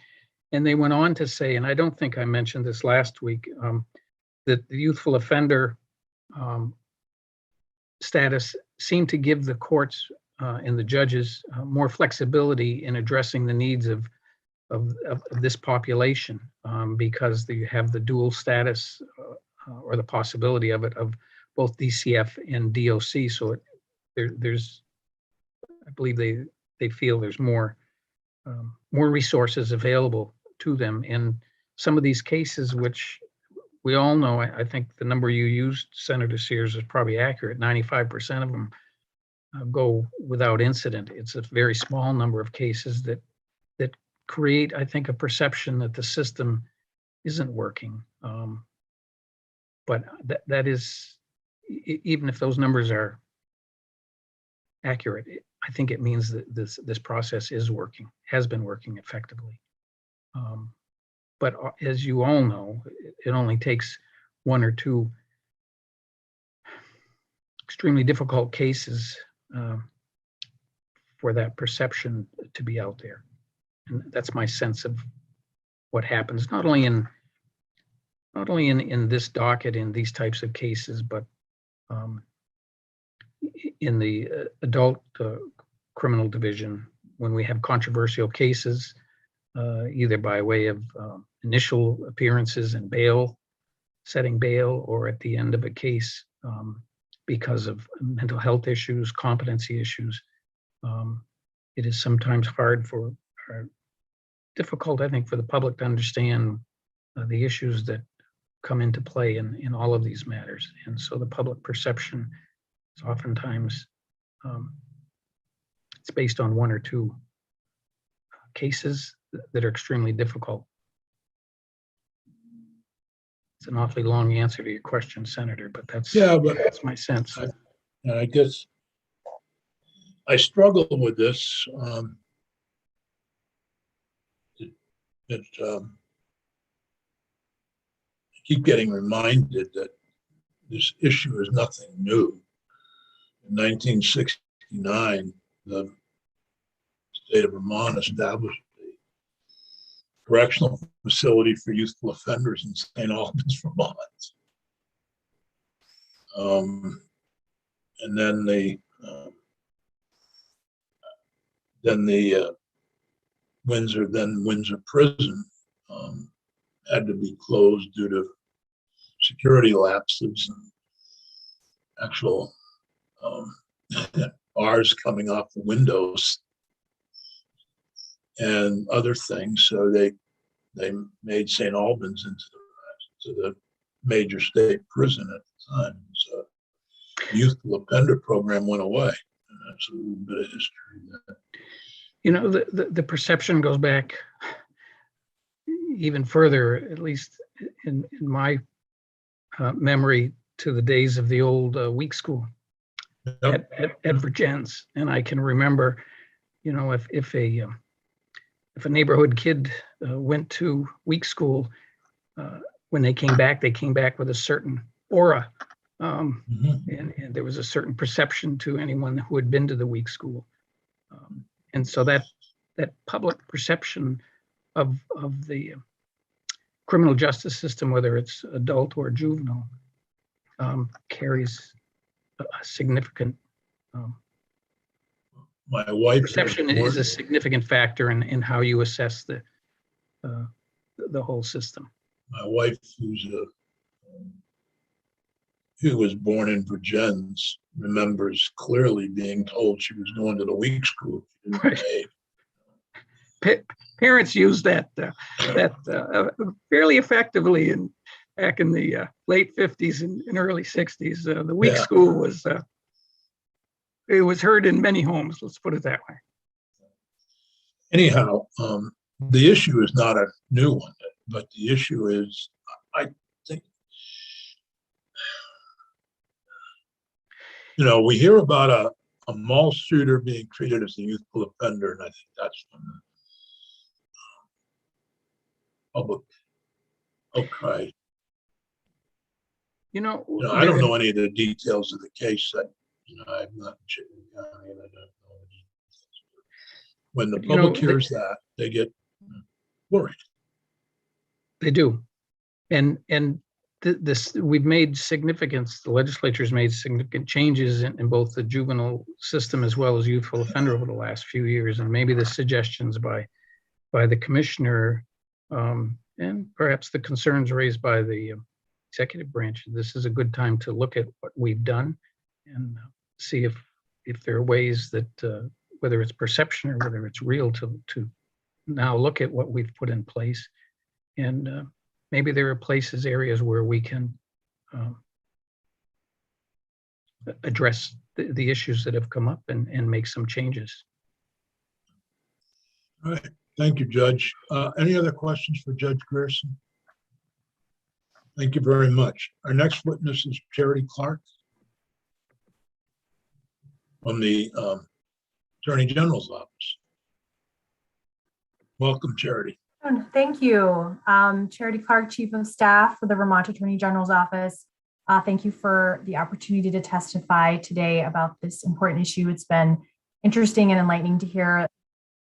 And they went on to say, and I don't think I mentioned this last week, that the youthful offender status seemed to give the courts and the judges more flexibility in addressing the needs of this population because you have the dual status or the possibility of it of both DCF and DOC. So there's, I believe they feel there's more resources available to them. And some of these cases, which we all know, I think the number you used, Senator Sears, is probably accurate. 95% of them go without incident. It's a very small number of cases that create, I think, a perception that the system isn't working. But that is, even if those numbers are accurate, I think it means that this process is working, has been working effectively. But as you all know, it only takes one or two extremely difficult cases for that perception to be out there. And that's my sense of what happens, not only in this docket, in these types of cases, but in the adult criminal division, when we have controversial cases, either by way of initial appearances and bail, setting bail, or at the end of a case because of mental health issues, competency issues. It is sometimes hard difficult, I think, for the public to understand the issues that come into play in all of these matters. And so the public perception is oftentimes, it's based on one or two cases that are extremely difficult. It's an awfully long answer to your question, Senator, but that's my sense. I guess I struggle with this. I keep getting reminded that this issue is nothing new. In 1969, the state of Vermont established a correctional facility for youthful offenders in St. Albans, Vermont. And then the Windsor prison had to be closed due to security lapses and actual bars coming off the windows and other things. So they made St. Albans into the major state prison at the time. So the youthful offender program went away. And that's a little bit of history. You know, the perception goes back even further, at least in my memory, to the days of the old week school at Virgins. And I can remember, you know, if a neighborhood kid went to week school, when they came back with a certain aura, and there was a certain perception to anyone who had been to the week school. And so that public perception of the criminal justice system, whether it's adult or juvenile, carries a significant my wife perception is a significant factor in how you assess the whole system. My wife, who was born in Virgins, remembers clearly being told she was going to the week school. Right. Parents use that fairly effectively in back in the late 50s and early 60s. The week Yeah. school was, it was heard in many homes, let's put it that way. Anyhow, the issue is not a new one, but the issue is, I think, we hear about a mall shooter being treated as a youthful offender, and I think that's when the public outcry. I don't know any of the details of the case. I'm not in Chittenden County, and I don't know the details. When the public hears that, they get worried. They do. And we've made the legislature's made significant changes in both the juvenile system as well as youthful offender over the last few years. And maybe the suggestions by the commissioner and perhaps the concerns raised by the executive branch, this is a good time to look at what we've done and see if there are ways that whether it's perception or whether it's real to now look at what we've put in place. And maybe there are areas where we can address the issues that have come up and make some changes. All right. Thank you, Judge. Any other questions for Judge Grierson? Thank you very much. Our next witness is Charity Clark from the Attorney General's office. Welcome, Charity. Thank you. Charity Clark, Chief of Staff for the Vermont Attorney General's office. Thank you for the opportunity to testify today about this important issue. It's been interesting and enlightening to hear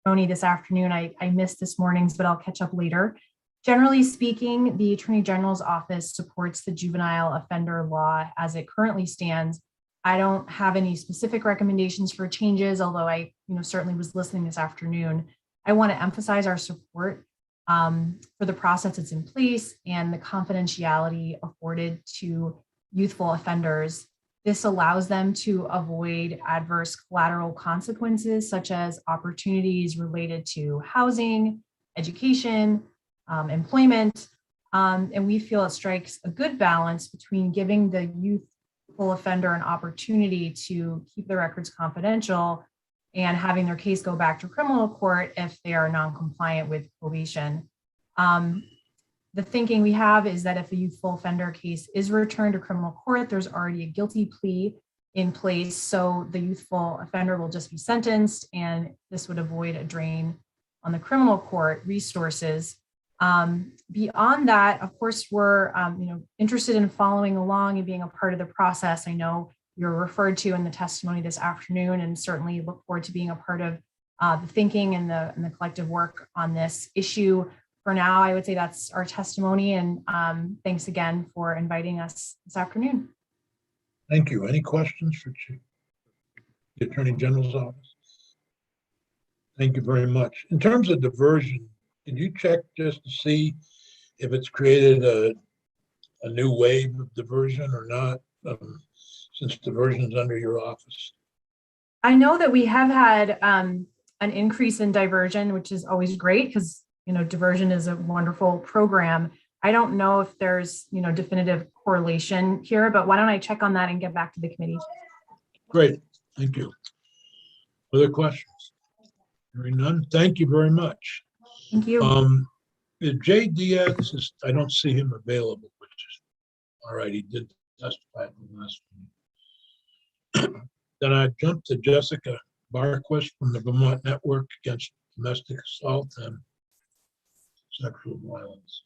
Tony this afternoon. I missed this morning's, but I'll catch up later. Generally speaking, the Attorney General's office supports the juvenile offender law as it currently stands. I don't have any specific recommendations for changes, although I certainly was listening this afternoon. I want to emphasize our support for the process that's in place and the confidentiality afforded to youthful offenders. This allows them to avoid adverse collateral consequences, such as opportunities related to housing, education, employment. And we feel it strikes a good balance between giving the youthful offender an opportunity to keep their records confidential and having their case go back to criminal court if they are non-compliant with probation. The thinking we have is that if a youthful offender case is returned to criminal court, there's already a guilty plea in place, so the youthful offender will just be sentenced, and this would avoid a drain on the criminal court resources. Beyond that, of course, we're interested in following along and being a part of the process. I know you're referred to in the testimony this afternoon, and certainly look forward to being a part of the thinking and the collective work on this issue. For now, I would say that's our testimony, and thanks again for inviting us this afternoon. Thank you. Any questions for the Attorney General's office? Thank you very much. In terms of diversion, did you check just to see if it's created a new wave of diversion or not, since diversion is under your office? I know that we have had an increase in diversion, which is always great because diversion is a wonderful program. I don't know if there's definitive correlation here, but why don't I check on that and get back to the committee? Great, thank you. Other questions? Hearing none, thank you very much. Thank you. Is Jay Diaz, I don't see him available, which is all right. He did testify at the last meeting. Then I jumped to Jessica Barquist from the Vermont Network Against Domestic Assault and Sexual Violence.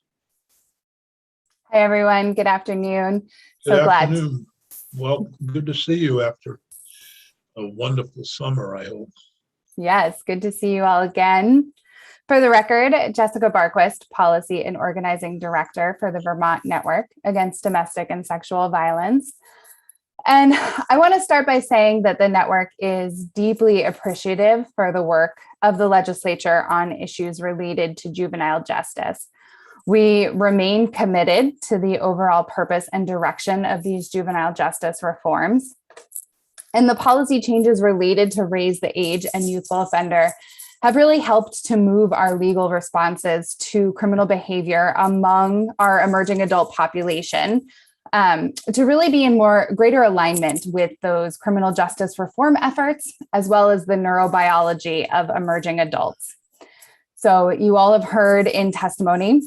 Hi, everyone. Good afternoon. Good afternoon. Well, good to see you after a wonderful summer, I hope. Yes, good to see you all again. For the record, Jessica Barquist, Policy and Organizing Director for the Vermont Network Against Domestic and Sexual Violence. And I want to start by saying that the network is deeply appreciative for the work of the legislature on issues related to juvenile justice. We remain committed to the overall purpose and direction of these juvenile justice reforms. And the policy changes related to raise the age and youthful offender have really helped to move our legal responses to criminal behavior among our emerging adult population to really be in greater alignment with those criminal justice reform efforts, as well as the neurobiology of emerging adults. So you all have heard in testimony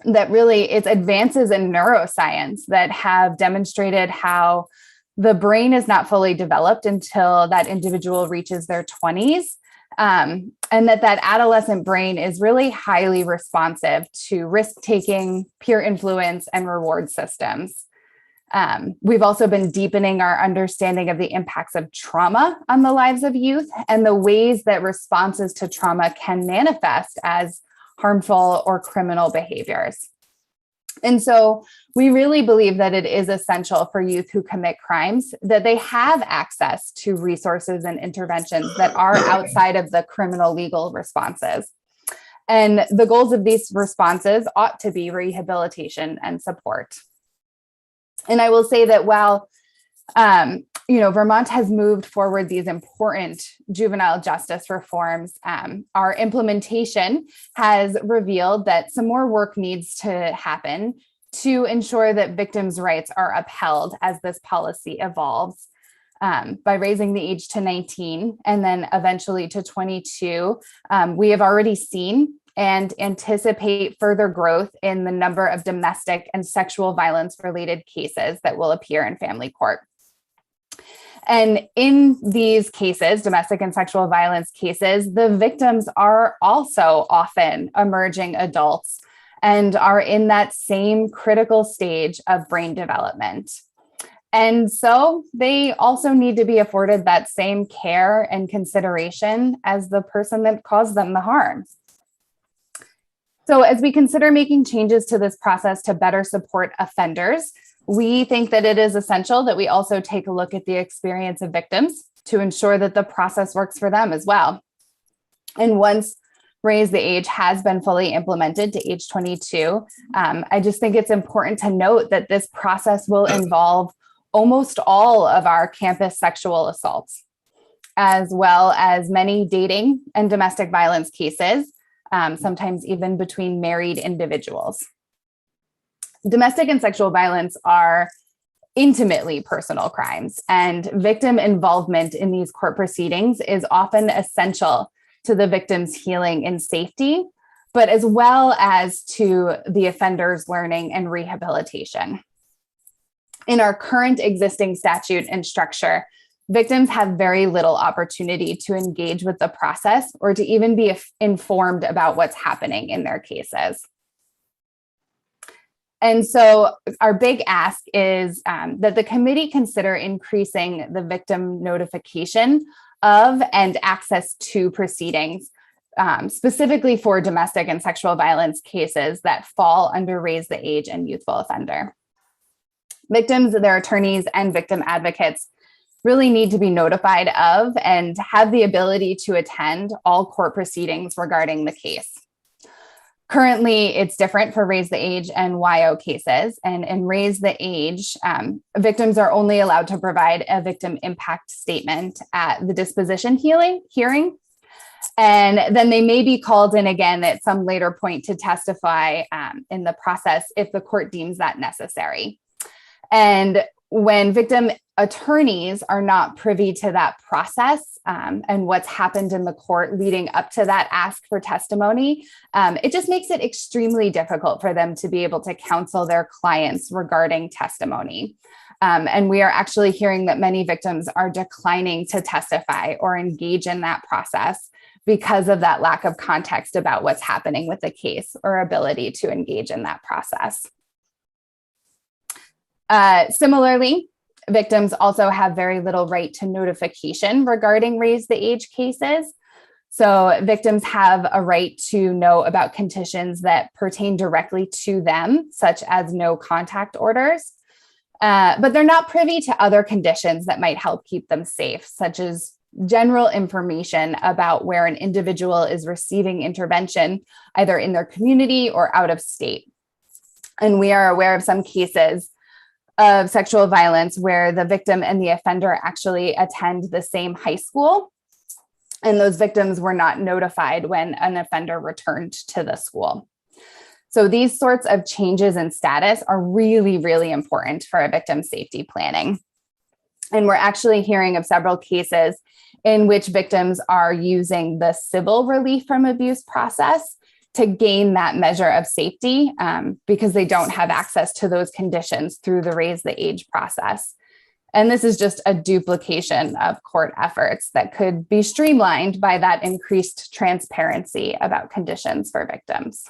that really it's advances in neuroscience that have demonstrated how the brain is not fully developed until that individual reaches their 20s. And that adolescent brain is really highly responsive to risk-taking, peer influence, and reward systems. We've also been deepening our understanding of the impacts of trauma on the lives of youth and the ways that responses to trauma can manifest as harmful or criminal behaviors. And so we really believe that it is essential for youth who commit crimes that they have access to resources and interventions that are outside of the criminal legal responses. And the goals of these responses ought to be rehabilitation and support. And I will say that while Vermont has moved forward these important juvenile justice reforms, our implementation has revealed that some more work needs to happen to ensure that victims' rights are upheld as this policy evolves. By raising the age to 19 and then eventually to 22, we have already seen and anticipate further growth in the number of domestic and sexual violence related cases that will appear in family court. And in these cases, domestic and sexual violence cases, the victims are also often emerging adults and are in that same critical stage of brain development. And so they also need to be afforded that same care and consideration as the person that caused them the harm. So as we consider making changes to this process to better support offenders, we think that it is essential that we also take a look at the experience of victims to ensure that the process works for them as well. And once Raise the Age has been fully implemented to age 22, I just think it's important to note that this process will involve almost all of our campus sexual assaults, as well as many dating and domestic violence cases, sometimes even between married individuals. Domestic and sexual violence are intimately personal crimes, and victim involvement in these court proceedings is often essential to the victim's healing and safety, but as well as to the offender's learning and rehabilitation. In our current existing statute and structure, victims have very little opportunity to engage with the process or to even be informed about what's happening in their cases. And so our big ask is that the committee consider increasing the victim notification of and access to proceedings, specifically for domestic and sexual violence cases that fall under Raise the Age and youthful offender. Victims, their attorneys, and victim advocates really need to be notified of and have the ability to attend all court proceedings regarding the case. Currently, it's different for Raise the Age and YO cases. And in Raise the Age, victims are only allowed to provide a victim impact statement at the disposition hearing. And then they may be called in again at some later point to testify in the process if the court deems that necessary. And when victim attorneys are not privy to that process and what's happened in the court leading up to that ask for testimony, it just makes it extremely difficult for them to be able to counsel their clients regarding testimony. And we are actually hearing that many victims are declining to testify or engage in that process because of that lack of context about what's happening with the case or ability to engage in that process. Similarly, victims also have very little right to notification regarding Raise the Age cases. So victims have a right to know about conditions that pertain directly to them, such as no contact orders, but they're not privy to other conditions that might help keep them safe, such as general information about where an individual is receiving intervention, either in their community or out of state. And we are aware of some cases of sexual violence where the victim and the offender actually attend the same high school. And those victims were not notified when an offender returned to the school. So these sorts of changes in status are really, really important for a victim safety planning. And we're actually hearing of several cases in which victims are using the civil relief from abuse process to gain that measure of safety because they don't have access to those conditions through the raise the age process. And this is just a duplication of court efforts that could be streamlined by that increased transparency about conditions for victims.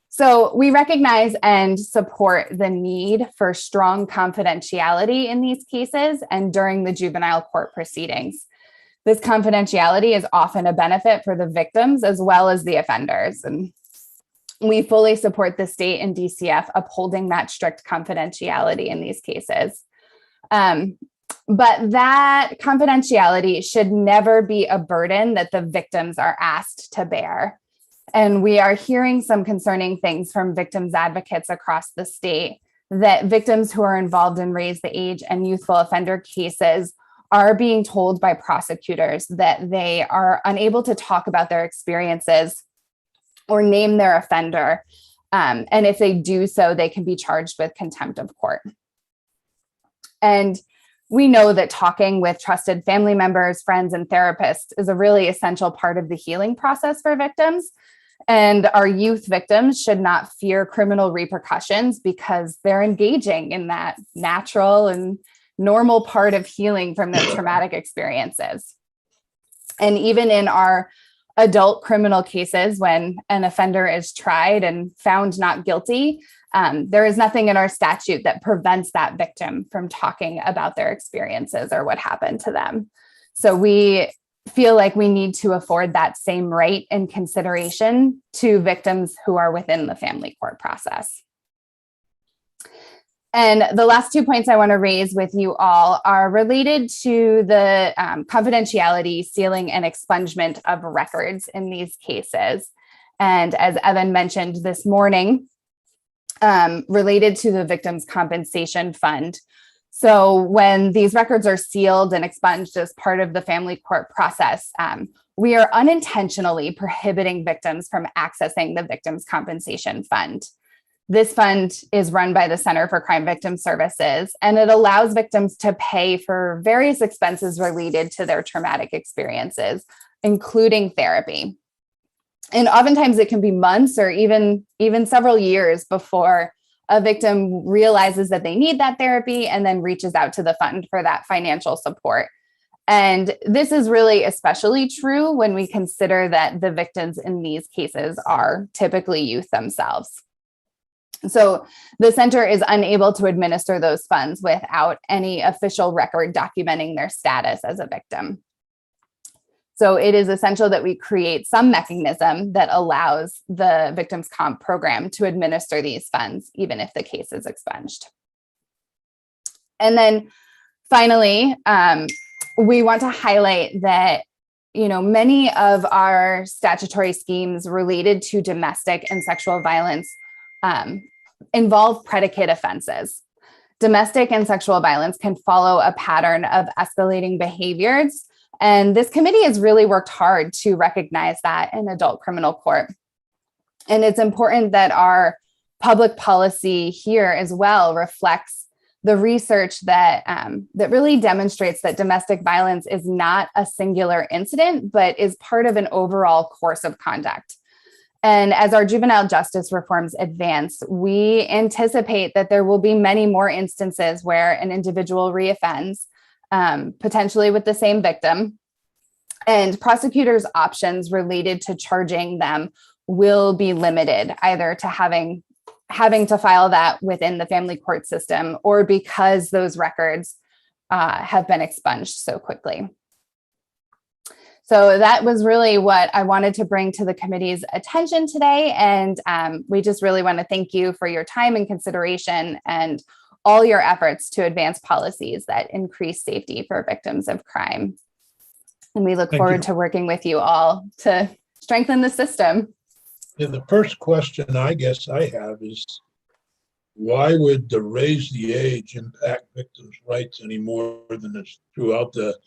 So we recognize and support the need for strong confidentiality in these cases and during the juvenile court proceedings. This confidentiality is often a benefit for the victims as well as the offenders. And we fully support the state and DCF upholding that strict confidentiality in these cases. But that confidentiality should never be a burden that the victims are asked to bear. And we are hearing some concerning things from victims advocates across the state that victims who are involved in raise the age and youthful offender cases are being told by prosecutors that they are unable to talk about their experiences or name their offender. And if they do so, they can be charged with contempt of court. And we know that talking with trusted family members, friends, and therapists is a really essential part of the healing process for victims. And our youth victims should not fear criminal repercussions because they're engaging in that natural and normal part of healing from their traumatic experiences. And even in our adult criminal cases, when an offender is tried and found not guilty, there is nothing in our statute that prevents that victim from talking about their experiences or what happened to them. So we feel like we need to afford that same right and consideration to victims who are within the family court process. And the last 2 points I want to raise with you all are related to the confidentiality, sealing, and expungement of records in these cases. And as Evan mentioned this morning, related to the Victims' Compensation Fund. So when these records are sealed and expunged as part of the family court process, we are unintentionally prohibiting victims from accessing the Victims' Compensation Fund. This fund is run by the Center for Crime Victim Services, and it allows victims to pay for various expenses related to their traumatic experiences, including therapy. And oftentimes it can be months or even several years before a victim realizes that they need that therapy and then reaches out to the fund for that financial support. And this is really especially true when we consider that the victims in these cases are typically youth themselves. So the center is unable to administer those funds without any official record documenting their status as a victim. So it is essential that we create some mechanism that allows the Victims' Comp program to administer these funds, even if the case is expunged. And then finally, we want to highlight that, many of our statutory schemes related to domestic and sexual violence involve predicate offenses. Domestic and sexual violence can follow a pattern of escalating behaviors. And this committee has really worked hard to recognize that in adult criminal court. And it's important that our public policy here as well reflects the research that really demonstrates that domestic violence is not a singular incident, but is part of an overall course of conduct. And as our juvenile justice reforms advance, we anticipate that there will be many more instances where an individual reoffends, potentially with the same victim, and prosecutors' options related to charging them will be limited, either to having to file that within the family court system or because those records have been expunged so quickly. So that was really what I wanted to bring to the committee's attention today. And we just really want to thank you for your time and consideration and all your efforts to advance policies that increase safety for victims of crime. And we look forward to working with you all to strengthen the system. Yeah, the first question I guess I have is, why would the raise the age impact victims' rights any more than it's throughout the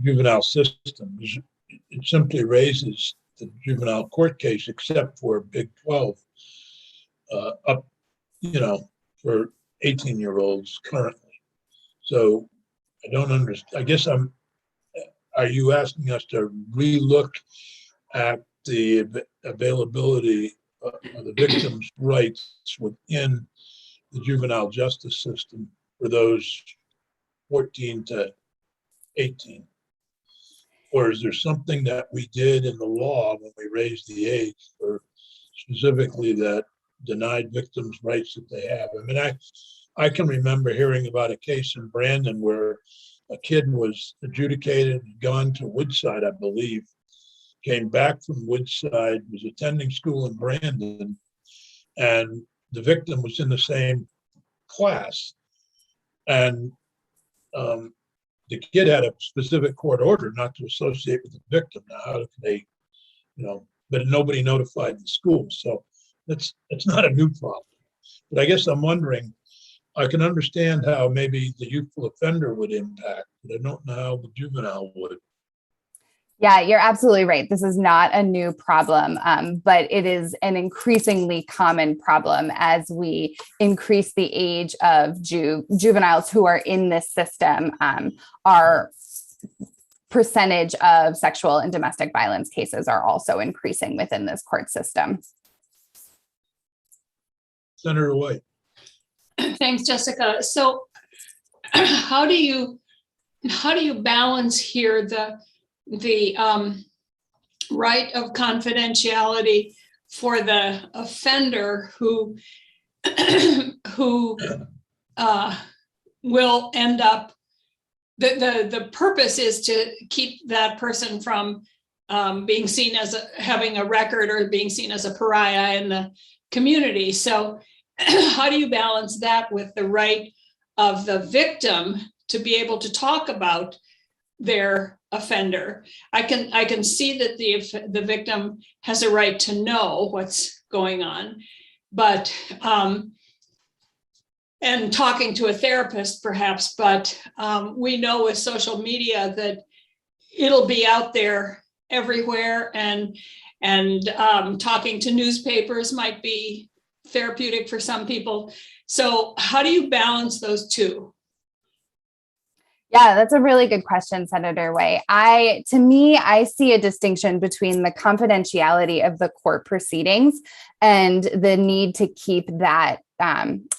juvenile system? It simply raises the juvenile court case, except for Big 12, up, for 18-year-olds currently. So I don't understand. I guess are you asking us to relook at the availability of the victims' rights within the juvenile justice system for those 14 to 18? Or is there something that we did in the law when we raised the age for specifically that denied victims' rights that they have? I mean, I can remember hearing about a case in Brandon where a kid was adjudicated, gone to Woodside, I believe, came back from Woodside, was attending school in Brandon, and the victim was in the same class. And the kid had a specific court order not to associate with the victim. Now, how can they, but nobody notified the school. So it's not a new problem. But I guess I'm wondering, I can understand how maybe the youthful offender would impact, but I don't know how the juvenile would. Yeah, you're absolutely right. This is not a new problem, but it is an increasingly common problem as we increase the age of juveniles who are in this system. Our percentage of sexual and domestic violence cases are also increasing within this court system. Senator White. Thanks, Jessica. So how do you balance here the right of confidentiality for the offender who will end up, the purpose is to keep that person from being seen as having a record or being seen as a pariah in the community. So how do you balance that with the right of the victim to be able to talk about their offender? I can see that the victim has a right to know what's going on, but and talking to a therapist perhaps, but we know with social media that it'll be out there everywhere, and talking to newspapers might be therapeutic for some people. So how do you balance those two? Yeah, that's a really good question, Senator White. To me, I see a distinction between the confidentiality of the court proceedings and the need to keep that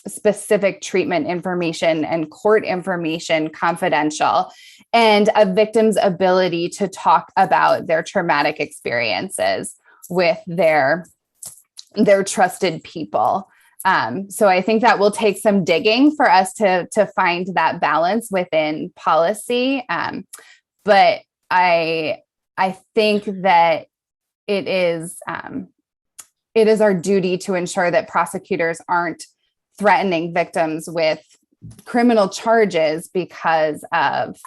specific treatment information and court information confidential, and a victim's ability to talk about their traumatic experiences with their trusted people. So I think that will take some digging for us to find that balance within policy. But I think that it is our duty to ensure that prosecutors aren't threatening victims with criminal charges because of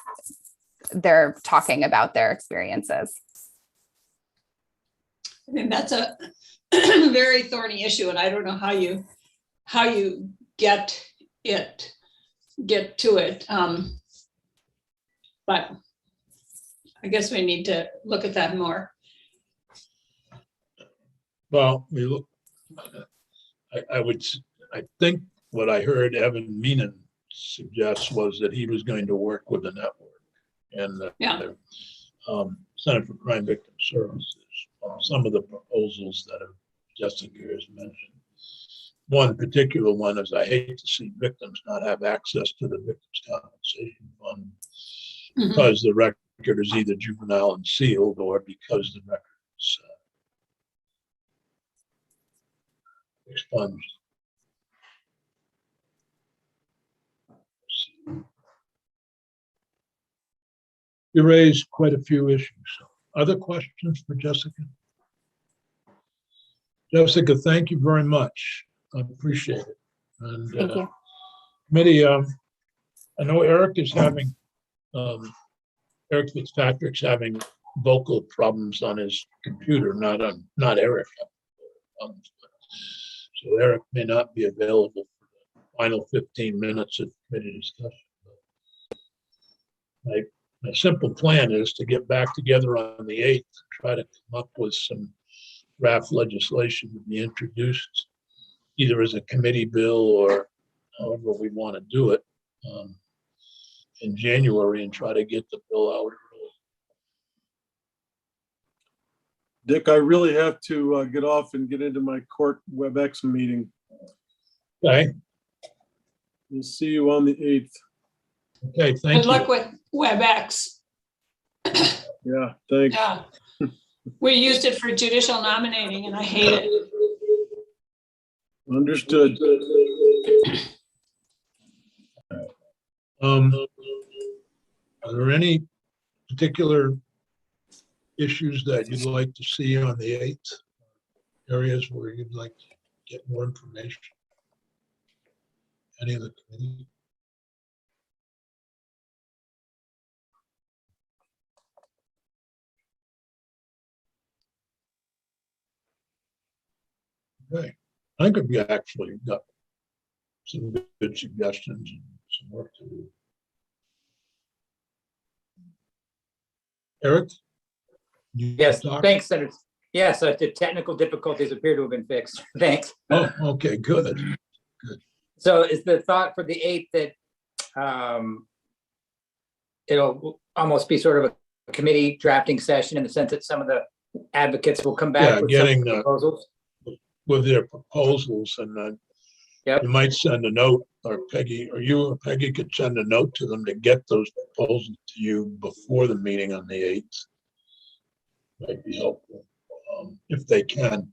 they're talking about their experiences. I mean, that's a very thorny issue, and I don't know how you get to it. But I guess we need to look at that more. Well, I think what I heard Evan Meenan suggest was that he was going to work with the network and the Center for Crime Victim Services on some of the proposals that Jessica has mentioned. One particular one is I hate to see victims not have access to the Victims' Compensation Fund because the record is either juvenile and sealed or because the record is expunged. You raised quite a few issues. Other questions for Jessica? Jessica, thank you very much. I appreciate it. And Thank you. Committee, I know Eric is having, Eric Fitzpatrick's having vocal problems on his computer, not Eric. So So Eric may not be available for the final 15 minutes of committee discussion. My simple plan is to get back together on the 8th, try to come up with some draft legislation to be introduced, either as a committee bill or however we want to do it in January, and try to get the bill out early. Dick, I really have to get off and get into my court WebEx meeting. Okay, We'll see you on the 8th. okay, thank Good luck you. with WebEx. Yeah, thanks. Yeah. We used it for judicial nominating and I hate it. Understood. Are there any particular issues that you'd like to see on the 8th? Areas where you'd like to get more information? Any of the committee? Okay, I think we actually got some good suggestions and some work to do. Eric? You Yes, talk? thanks, Senator. Yes, the technical difficulties appear to have been fixed. Thanks. Oh, okay, good. So is the thought for the 8th that it'll almost be sort of a committee drafting session in the sense that some of the advocates will come back Yeah, with getting some the proposals? with their proposals, and then Yep. you might send a note, or Peggy, or you or Peggy could send a note to them to get those proposals to you before the meeting on the 8th. Might be helpful, if they can.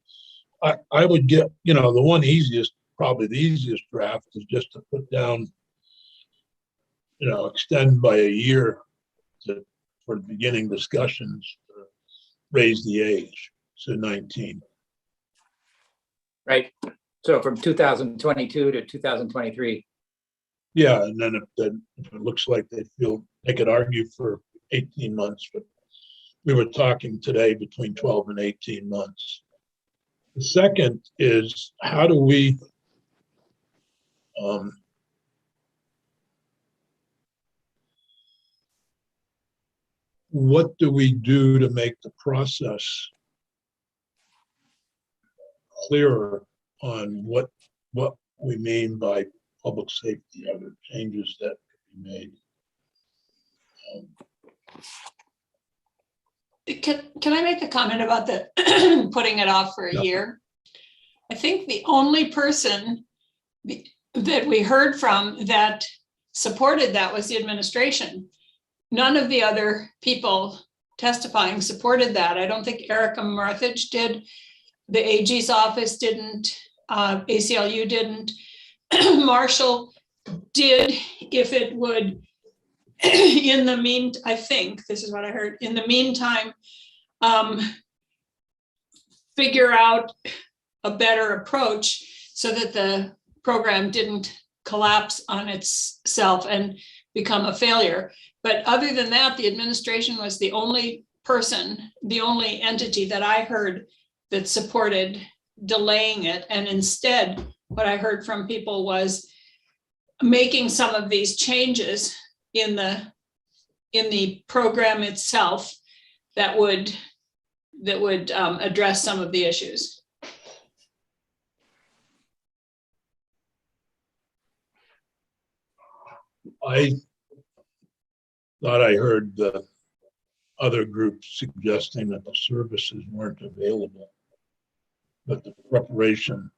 I would get, the one easiest, probably the easiest draft is just to put down, extend by a year for beginning discussions, to raise the age to 19. Right. So from 2022 to 2023. Yeah, and then if it looks like they could argue for 18 months, but we were talking today between 12 and 18 months. The second is, how do we what do we do to make the process clearer on what we mean by public safety, other changes that could be made? Can I make a comment about the putting it off for a Yeah. year? I think the only person that we heard from that supported that was the administration. None of the other people testifying supported that. I don't think Erica Marthage did. The AG's office didn't. ACLU didn't. Marshall did, if it would, I think, this is what I heard, in the meantime, figure out a better approach so that the program didn't collapse on itself and become a failure. But other than that, the administration was the only person, the only entity that I heard that supported delaying it. And instead, what I heard from people was making some of these changes in the program itself that would address some of the issues. I thought I heard the other groups suggesting that the services weren't available, but the preparation,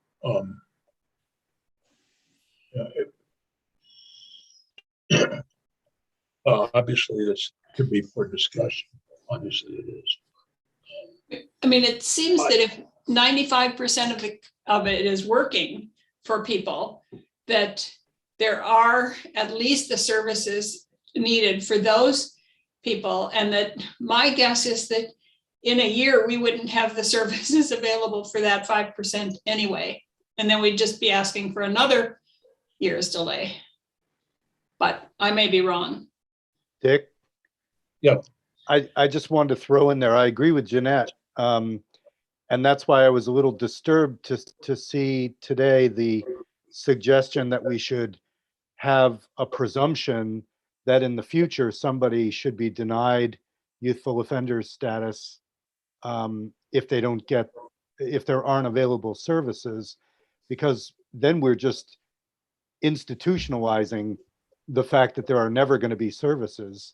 obviously this could be for discussion. Obviously it is. I mean, it seems that if 95% of it is working for people, that there are at least the services needed for those people. And that my guess is that in a year, we wouldn't have the services available for that 5% anyway. And then we'd just be asking for another year's delay. But I may be wrong. Dick? Yeah. I just wanted to throw in there, I agree with Jeanette. And And that's why I was a little disturbed to see today the suggestion that we should have a presumption that in the future, somebody should be denied youthful offender status if they don't get, if there aren't available services, because then we're just institutionalizing the fact that there are never going to be services,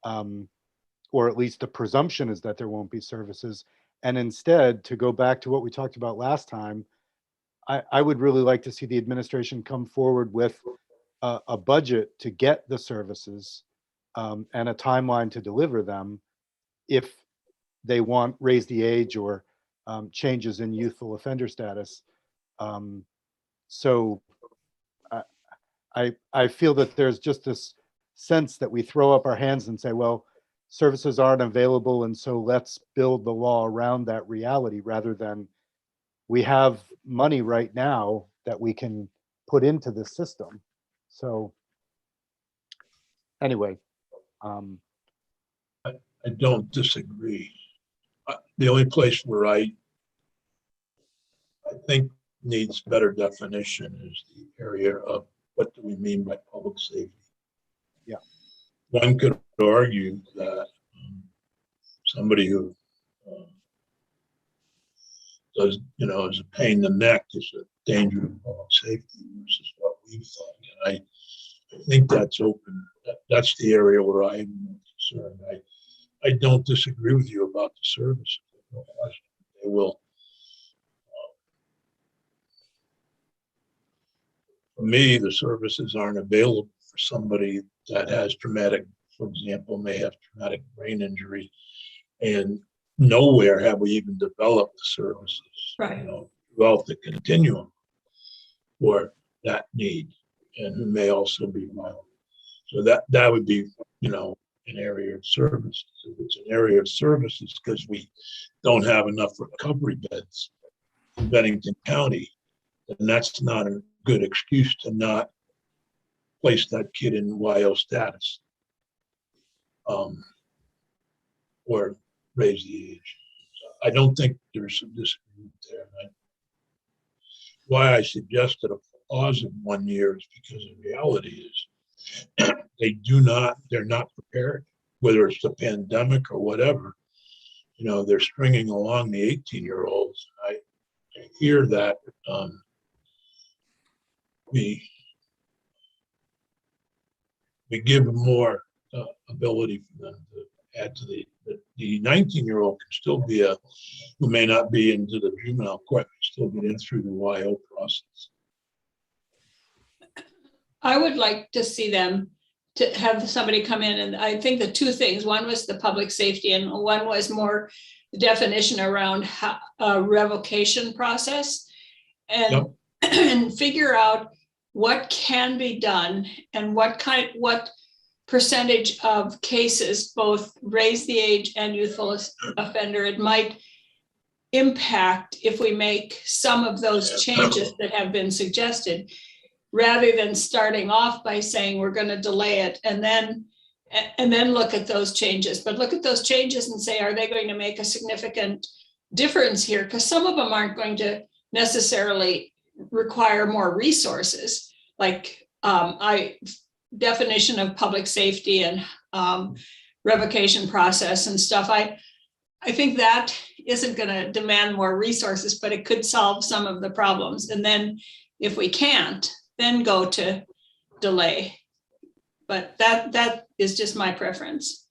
or at least the presumption is that there won't be services. And instead, to go back to what we talked about last time, I would really like to see the administration come forward with a budget to get the services and a timeline to deliver them if they want raise the age or changes in youthful offender status. So I feel that there's just this sense that we throw up our hands and say, well, services aren't available, and so let's build the law around that reality, rather than we have money right now that we can put into the system. So anyway, I don't disagree. The only place where I think needs better definition is the area of what do we mean by public safety? Yeah. One could argue that somebody who does, is a pain in the neck is a danger to public safety versus what we thought. And I think that's open. That's the area where I am concerned. I don't disagree with you about the service. No question. They will. For me, the services aren't available for somebody that has traumatic, for example, may have traumatic brain injury, and nowhere have we even developed the services, Right. Throughout the continuum for that need, and who may also be violent. So that would be, an area of services. If it's an area of services because we don't have enough recovery beds in Bennington County, then that's not a good excuse to not place that kid in YO status or raise the age. So I don't think there's some disagreement there. Why I suggested a pause of 1 year is because the reality is they're not prepared, whether it's the pandemic or whatever. They're stringing along the 18-year-olds. I hear that we give them more ability for them to add to the 19-year-old can still be who may not be into the juvenile court, still get in through the YO process. I would like to see them to have somebody come in, and I think the two things, one was the public safety and one was more the definition around revocation process, and, Yep. and figure out what can be done and what percentage of cases, both raise the age and youthful offender, it might impact if we make some of those changes that have been suggested, rather than starting off by saying we're going to delay it and then look at those changes. But look at those changes and say, are they going to make a significant difference here? Because some of them aren't going to necessarily require more resources, like definition of public safety and revocation process and stuff. I think that isn't going to demand more resources, but it could solve some of the problems. And then if we can't, then go to delay. But that is just my preference.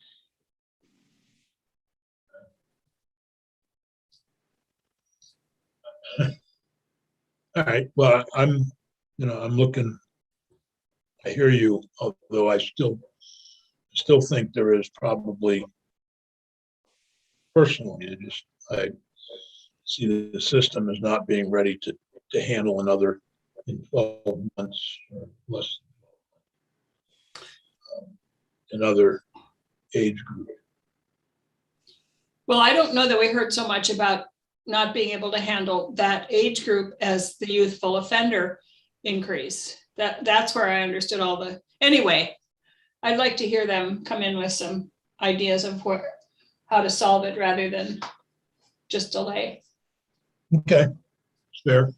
All right. Well, I'm looking. I hear you, although I still think there is probably, personally, I see the system as not being ready to handle another in 12 months or less than another age group. Well, I don't know that we heard so much about not being able to handle that age group as the youthful offender increase. That's where I understood anyway, I'd like to hear them come in with some ideas of how to solve it rather than just delay. Okay, it's fair.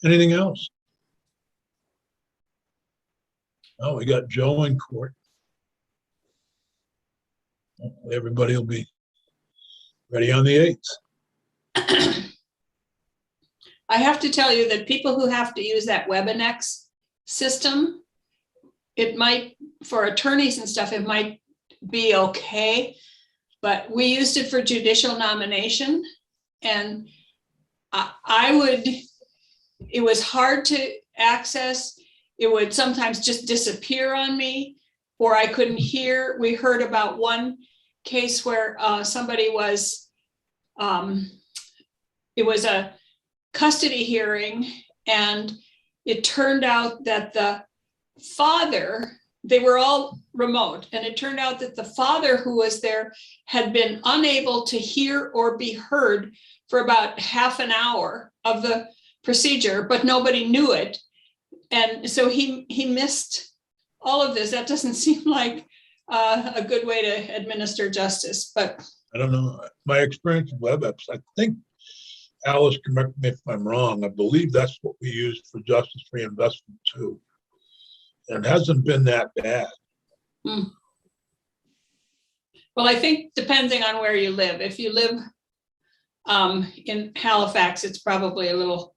Anything else? Oh, we got Joe in court. Hopefully everybody will be ready on the 8th. I have to tell you that people who have to use that WebEx system, it might, for attorneys and stuff, it might be okay. But we used it for judicial nomination, and it was hard to access. It would sometimes just disappear on me, or I couldn't hear. We heard about one case where somebody was, it was a custody hearing, and it turned out that the father, they were all remote, and it turned out that the father who was there had been unable to hear or be heard for about half an hour of the procedure, but nobody knew it. And so he missed all of this. That doesn't seem like a good way to administer justice, but I don't know. My experience with WebEx, I think, Alice, correct me if I'm wrong, I believe that's what we used for justice reinvestment too. And it hasn't been that bad. well, I think depending on where you live, if you live in Halifax, it's probably a little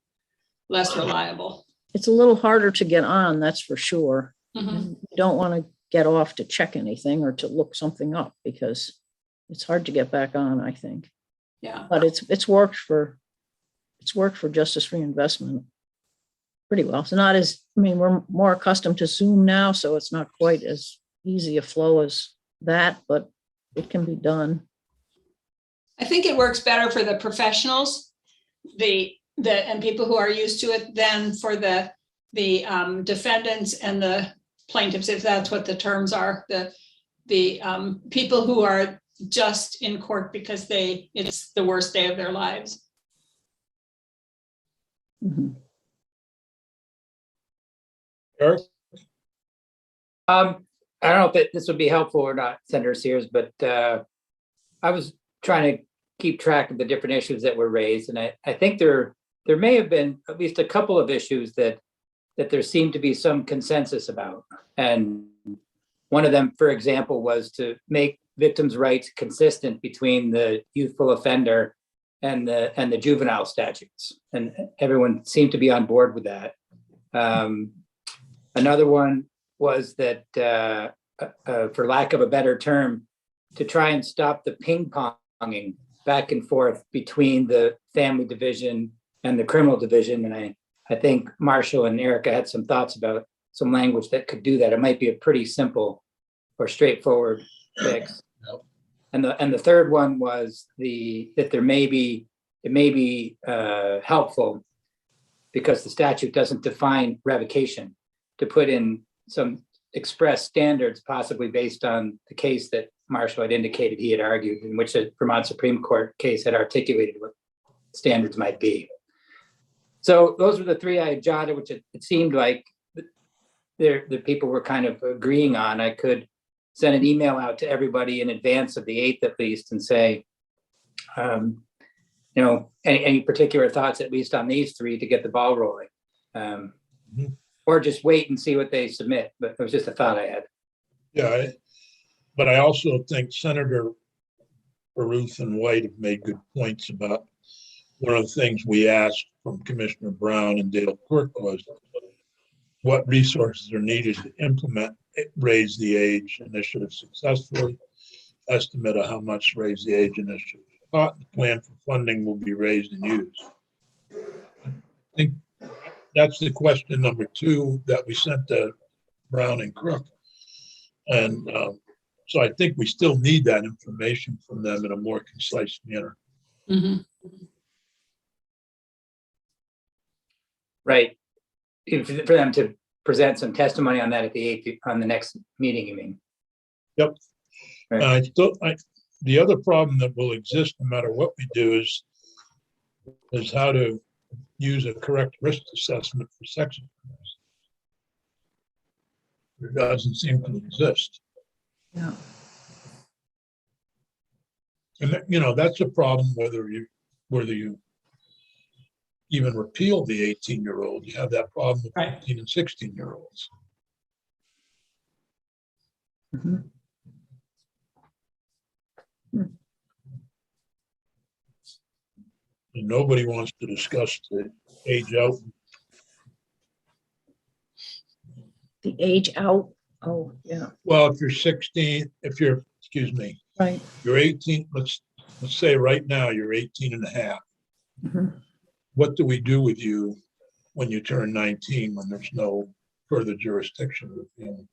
less reliable. It's a little harder to get on, that's for sure. Mhm. And you don't want to get off to check anything or to look something up because it's hard to get back on, I think. Yeah. But it's worked for justice reinvestment pretty well. It's not as, I mean, we're more accustomed to Zoom now, so it's not quite as easy a flow as that, but it can be done. I think it works better for the professionals, and people who are used to it than for the defendants and the plaintiffs, if that's what the terms are, the people who are just in court because it's the worst day of their lives. Mhm. Eric? I don't know if this would be helpful or not, Senator Sears, but I was trying to keep track of the different issues that were raised. And I think there may have been at least a couple of issues that there seemed to be some consensus about. And one of them, for example, was to make victims' rights consistent between the youthful offender and the juvenile statutes. And everyone seemed to be on board with that. Another one was that, for lack of a better term, to try and stop the ping-ponging back and forth between the family division and the criminal division. And I think Marshall and Erica had some thoughts about some language that could do that. It might be a pretty simple or straightforward fix. And the third one was that it may be helpful, because the statute doesn't define revocation, to put in some express standards, possibly based on the case that Marshall had indicated he had argued, in which the Vermont Supreme Court case had articulated what standards might be. So those were the three I had jotted, which it seemed like the people were kind of agreeing on. I could send an email out to everybody in advance of the 8th at least and say, any particular thoughts, at least on these three, to get the ball rolling. Or just wait and see what they submit. But it was just a thought I had. Yeah, but I also think Senator Baruth and White have made good points about one of the things we asked from Commissioner Brown and Dale Quirk was what resources are needed to implement raise the age initiative successfully, estimate of how much raise the age initiative cost, the plan for funding will be raised and used. I think that's the question number 2 that we sent to Brown and Crook. And so I think we still need that information from them in a more concise manner. Mhm. Right. For them to present some testimony on that at the 8th, on the next meeting, you mean? Yep. Right. The other problem that will exist no matter what we do is how to use a correct risk assessment for sex offenders. It doesn't seem to exist. Yeah. And that, you know, that's a problem whether you even repeal the 18-year-old, you have that problem with Right. 15 and 16-year-olds. Mhm. And nobody wants to discuss the age out. The age out. Oh, yeah, Well, if you're 16, excuse me, right. you're 18, let's say right now you're 18 and a half. Mhm. What do we do with you when you turn 19, when there's no further jurisdiction of the family?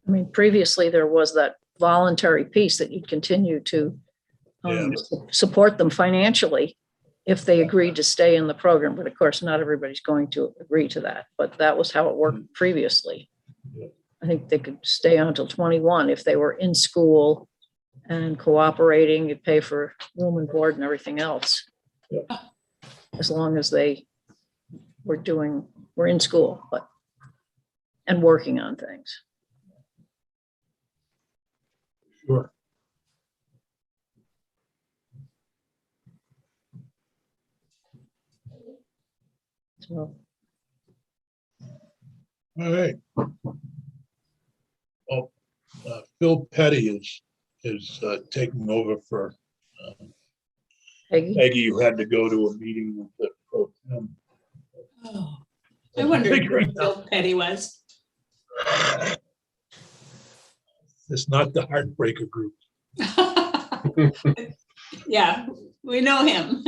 I mean, previously there was that voluntary piece that you'd continue to support them financially if they agreed to stay in the program. But of course, not everybody's going to agree to that, but that was how it worked previously. Yeah. I think they could stay on until 21 if they were in school and cooperating. You'd pay for room and board and everything else. Yeah. As long as they were in school, and working on things. Sure. So, All right. Well, Phil Petty is taking over for Peggy, Peggy, who had to go to a meeting with the pro tem. Oh, I wondered who Bill Petty was. It's not the Heartbreaker group. Yeah, we know him.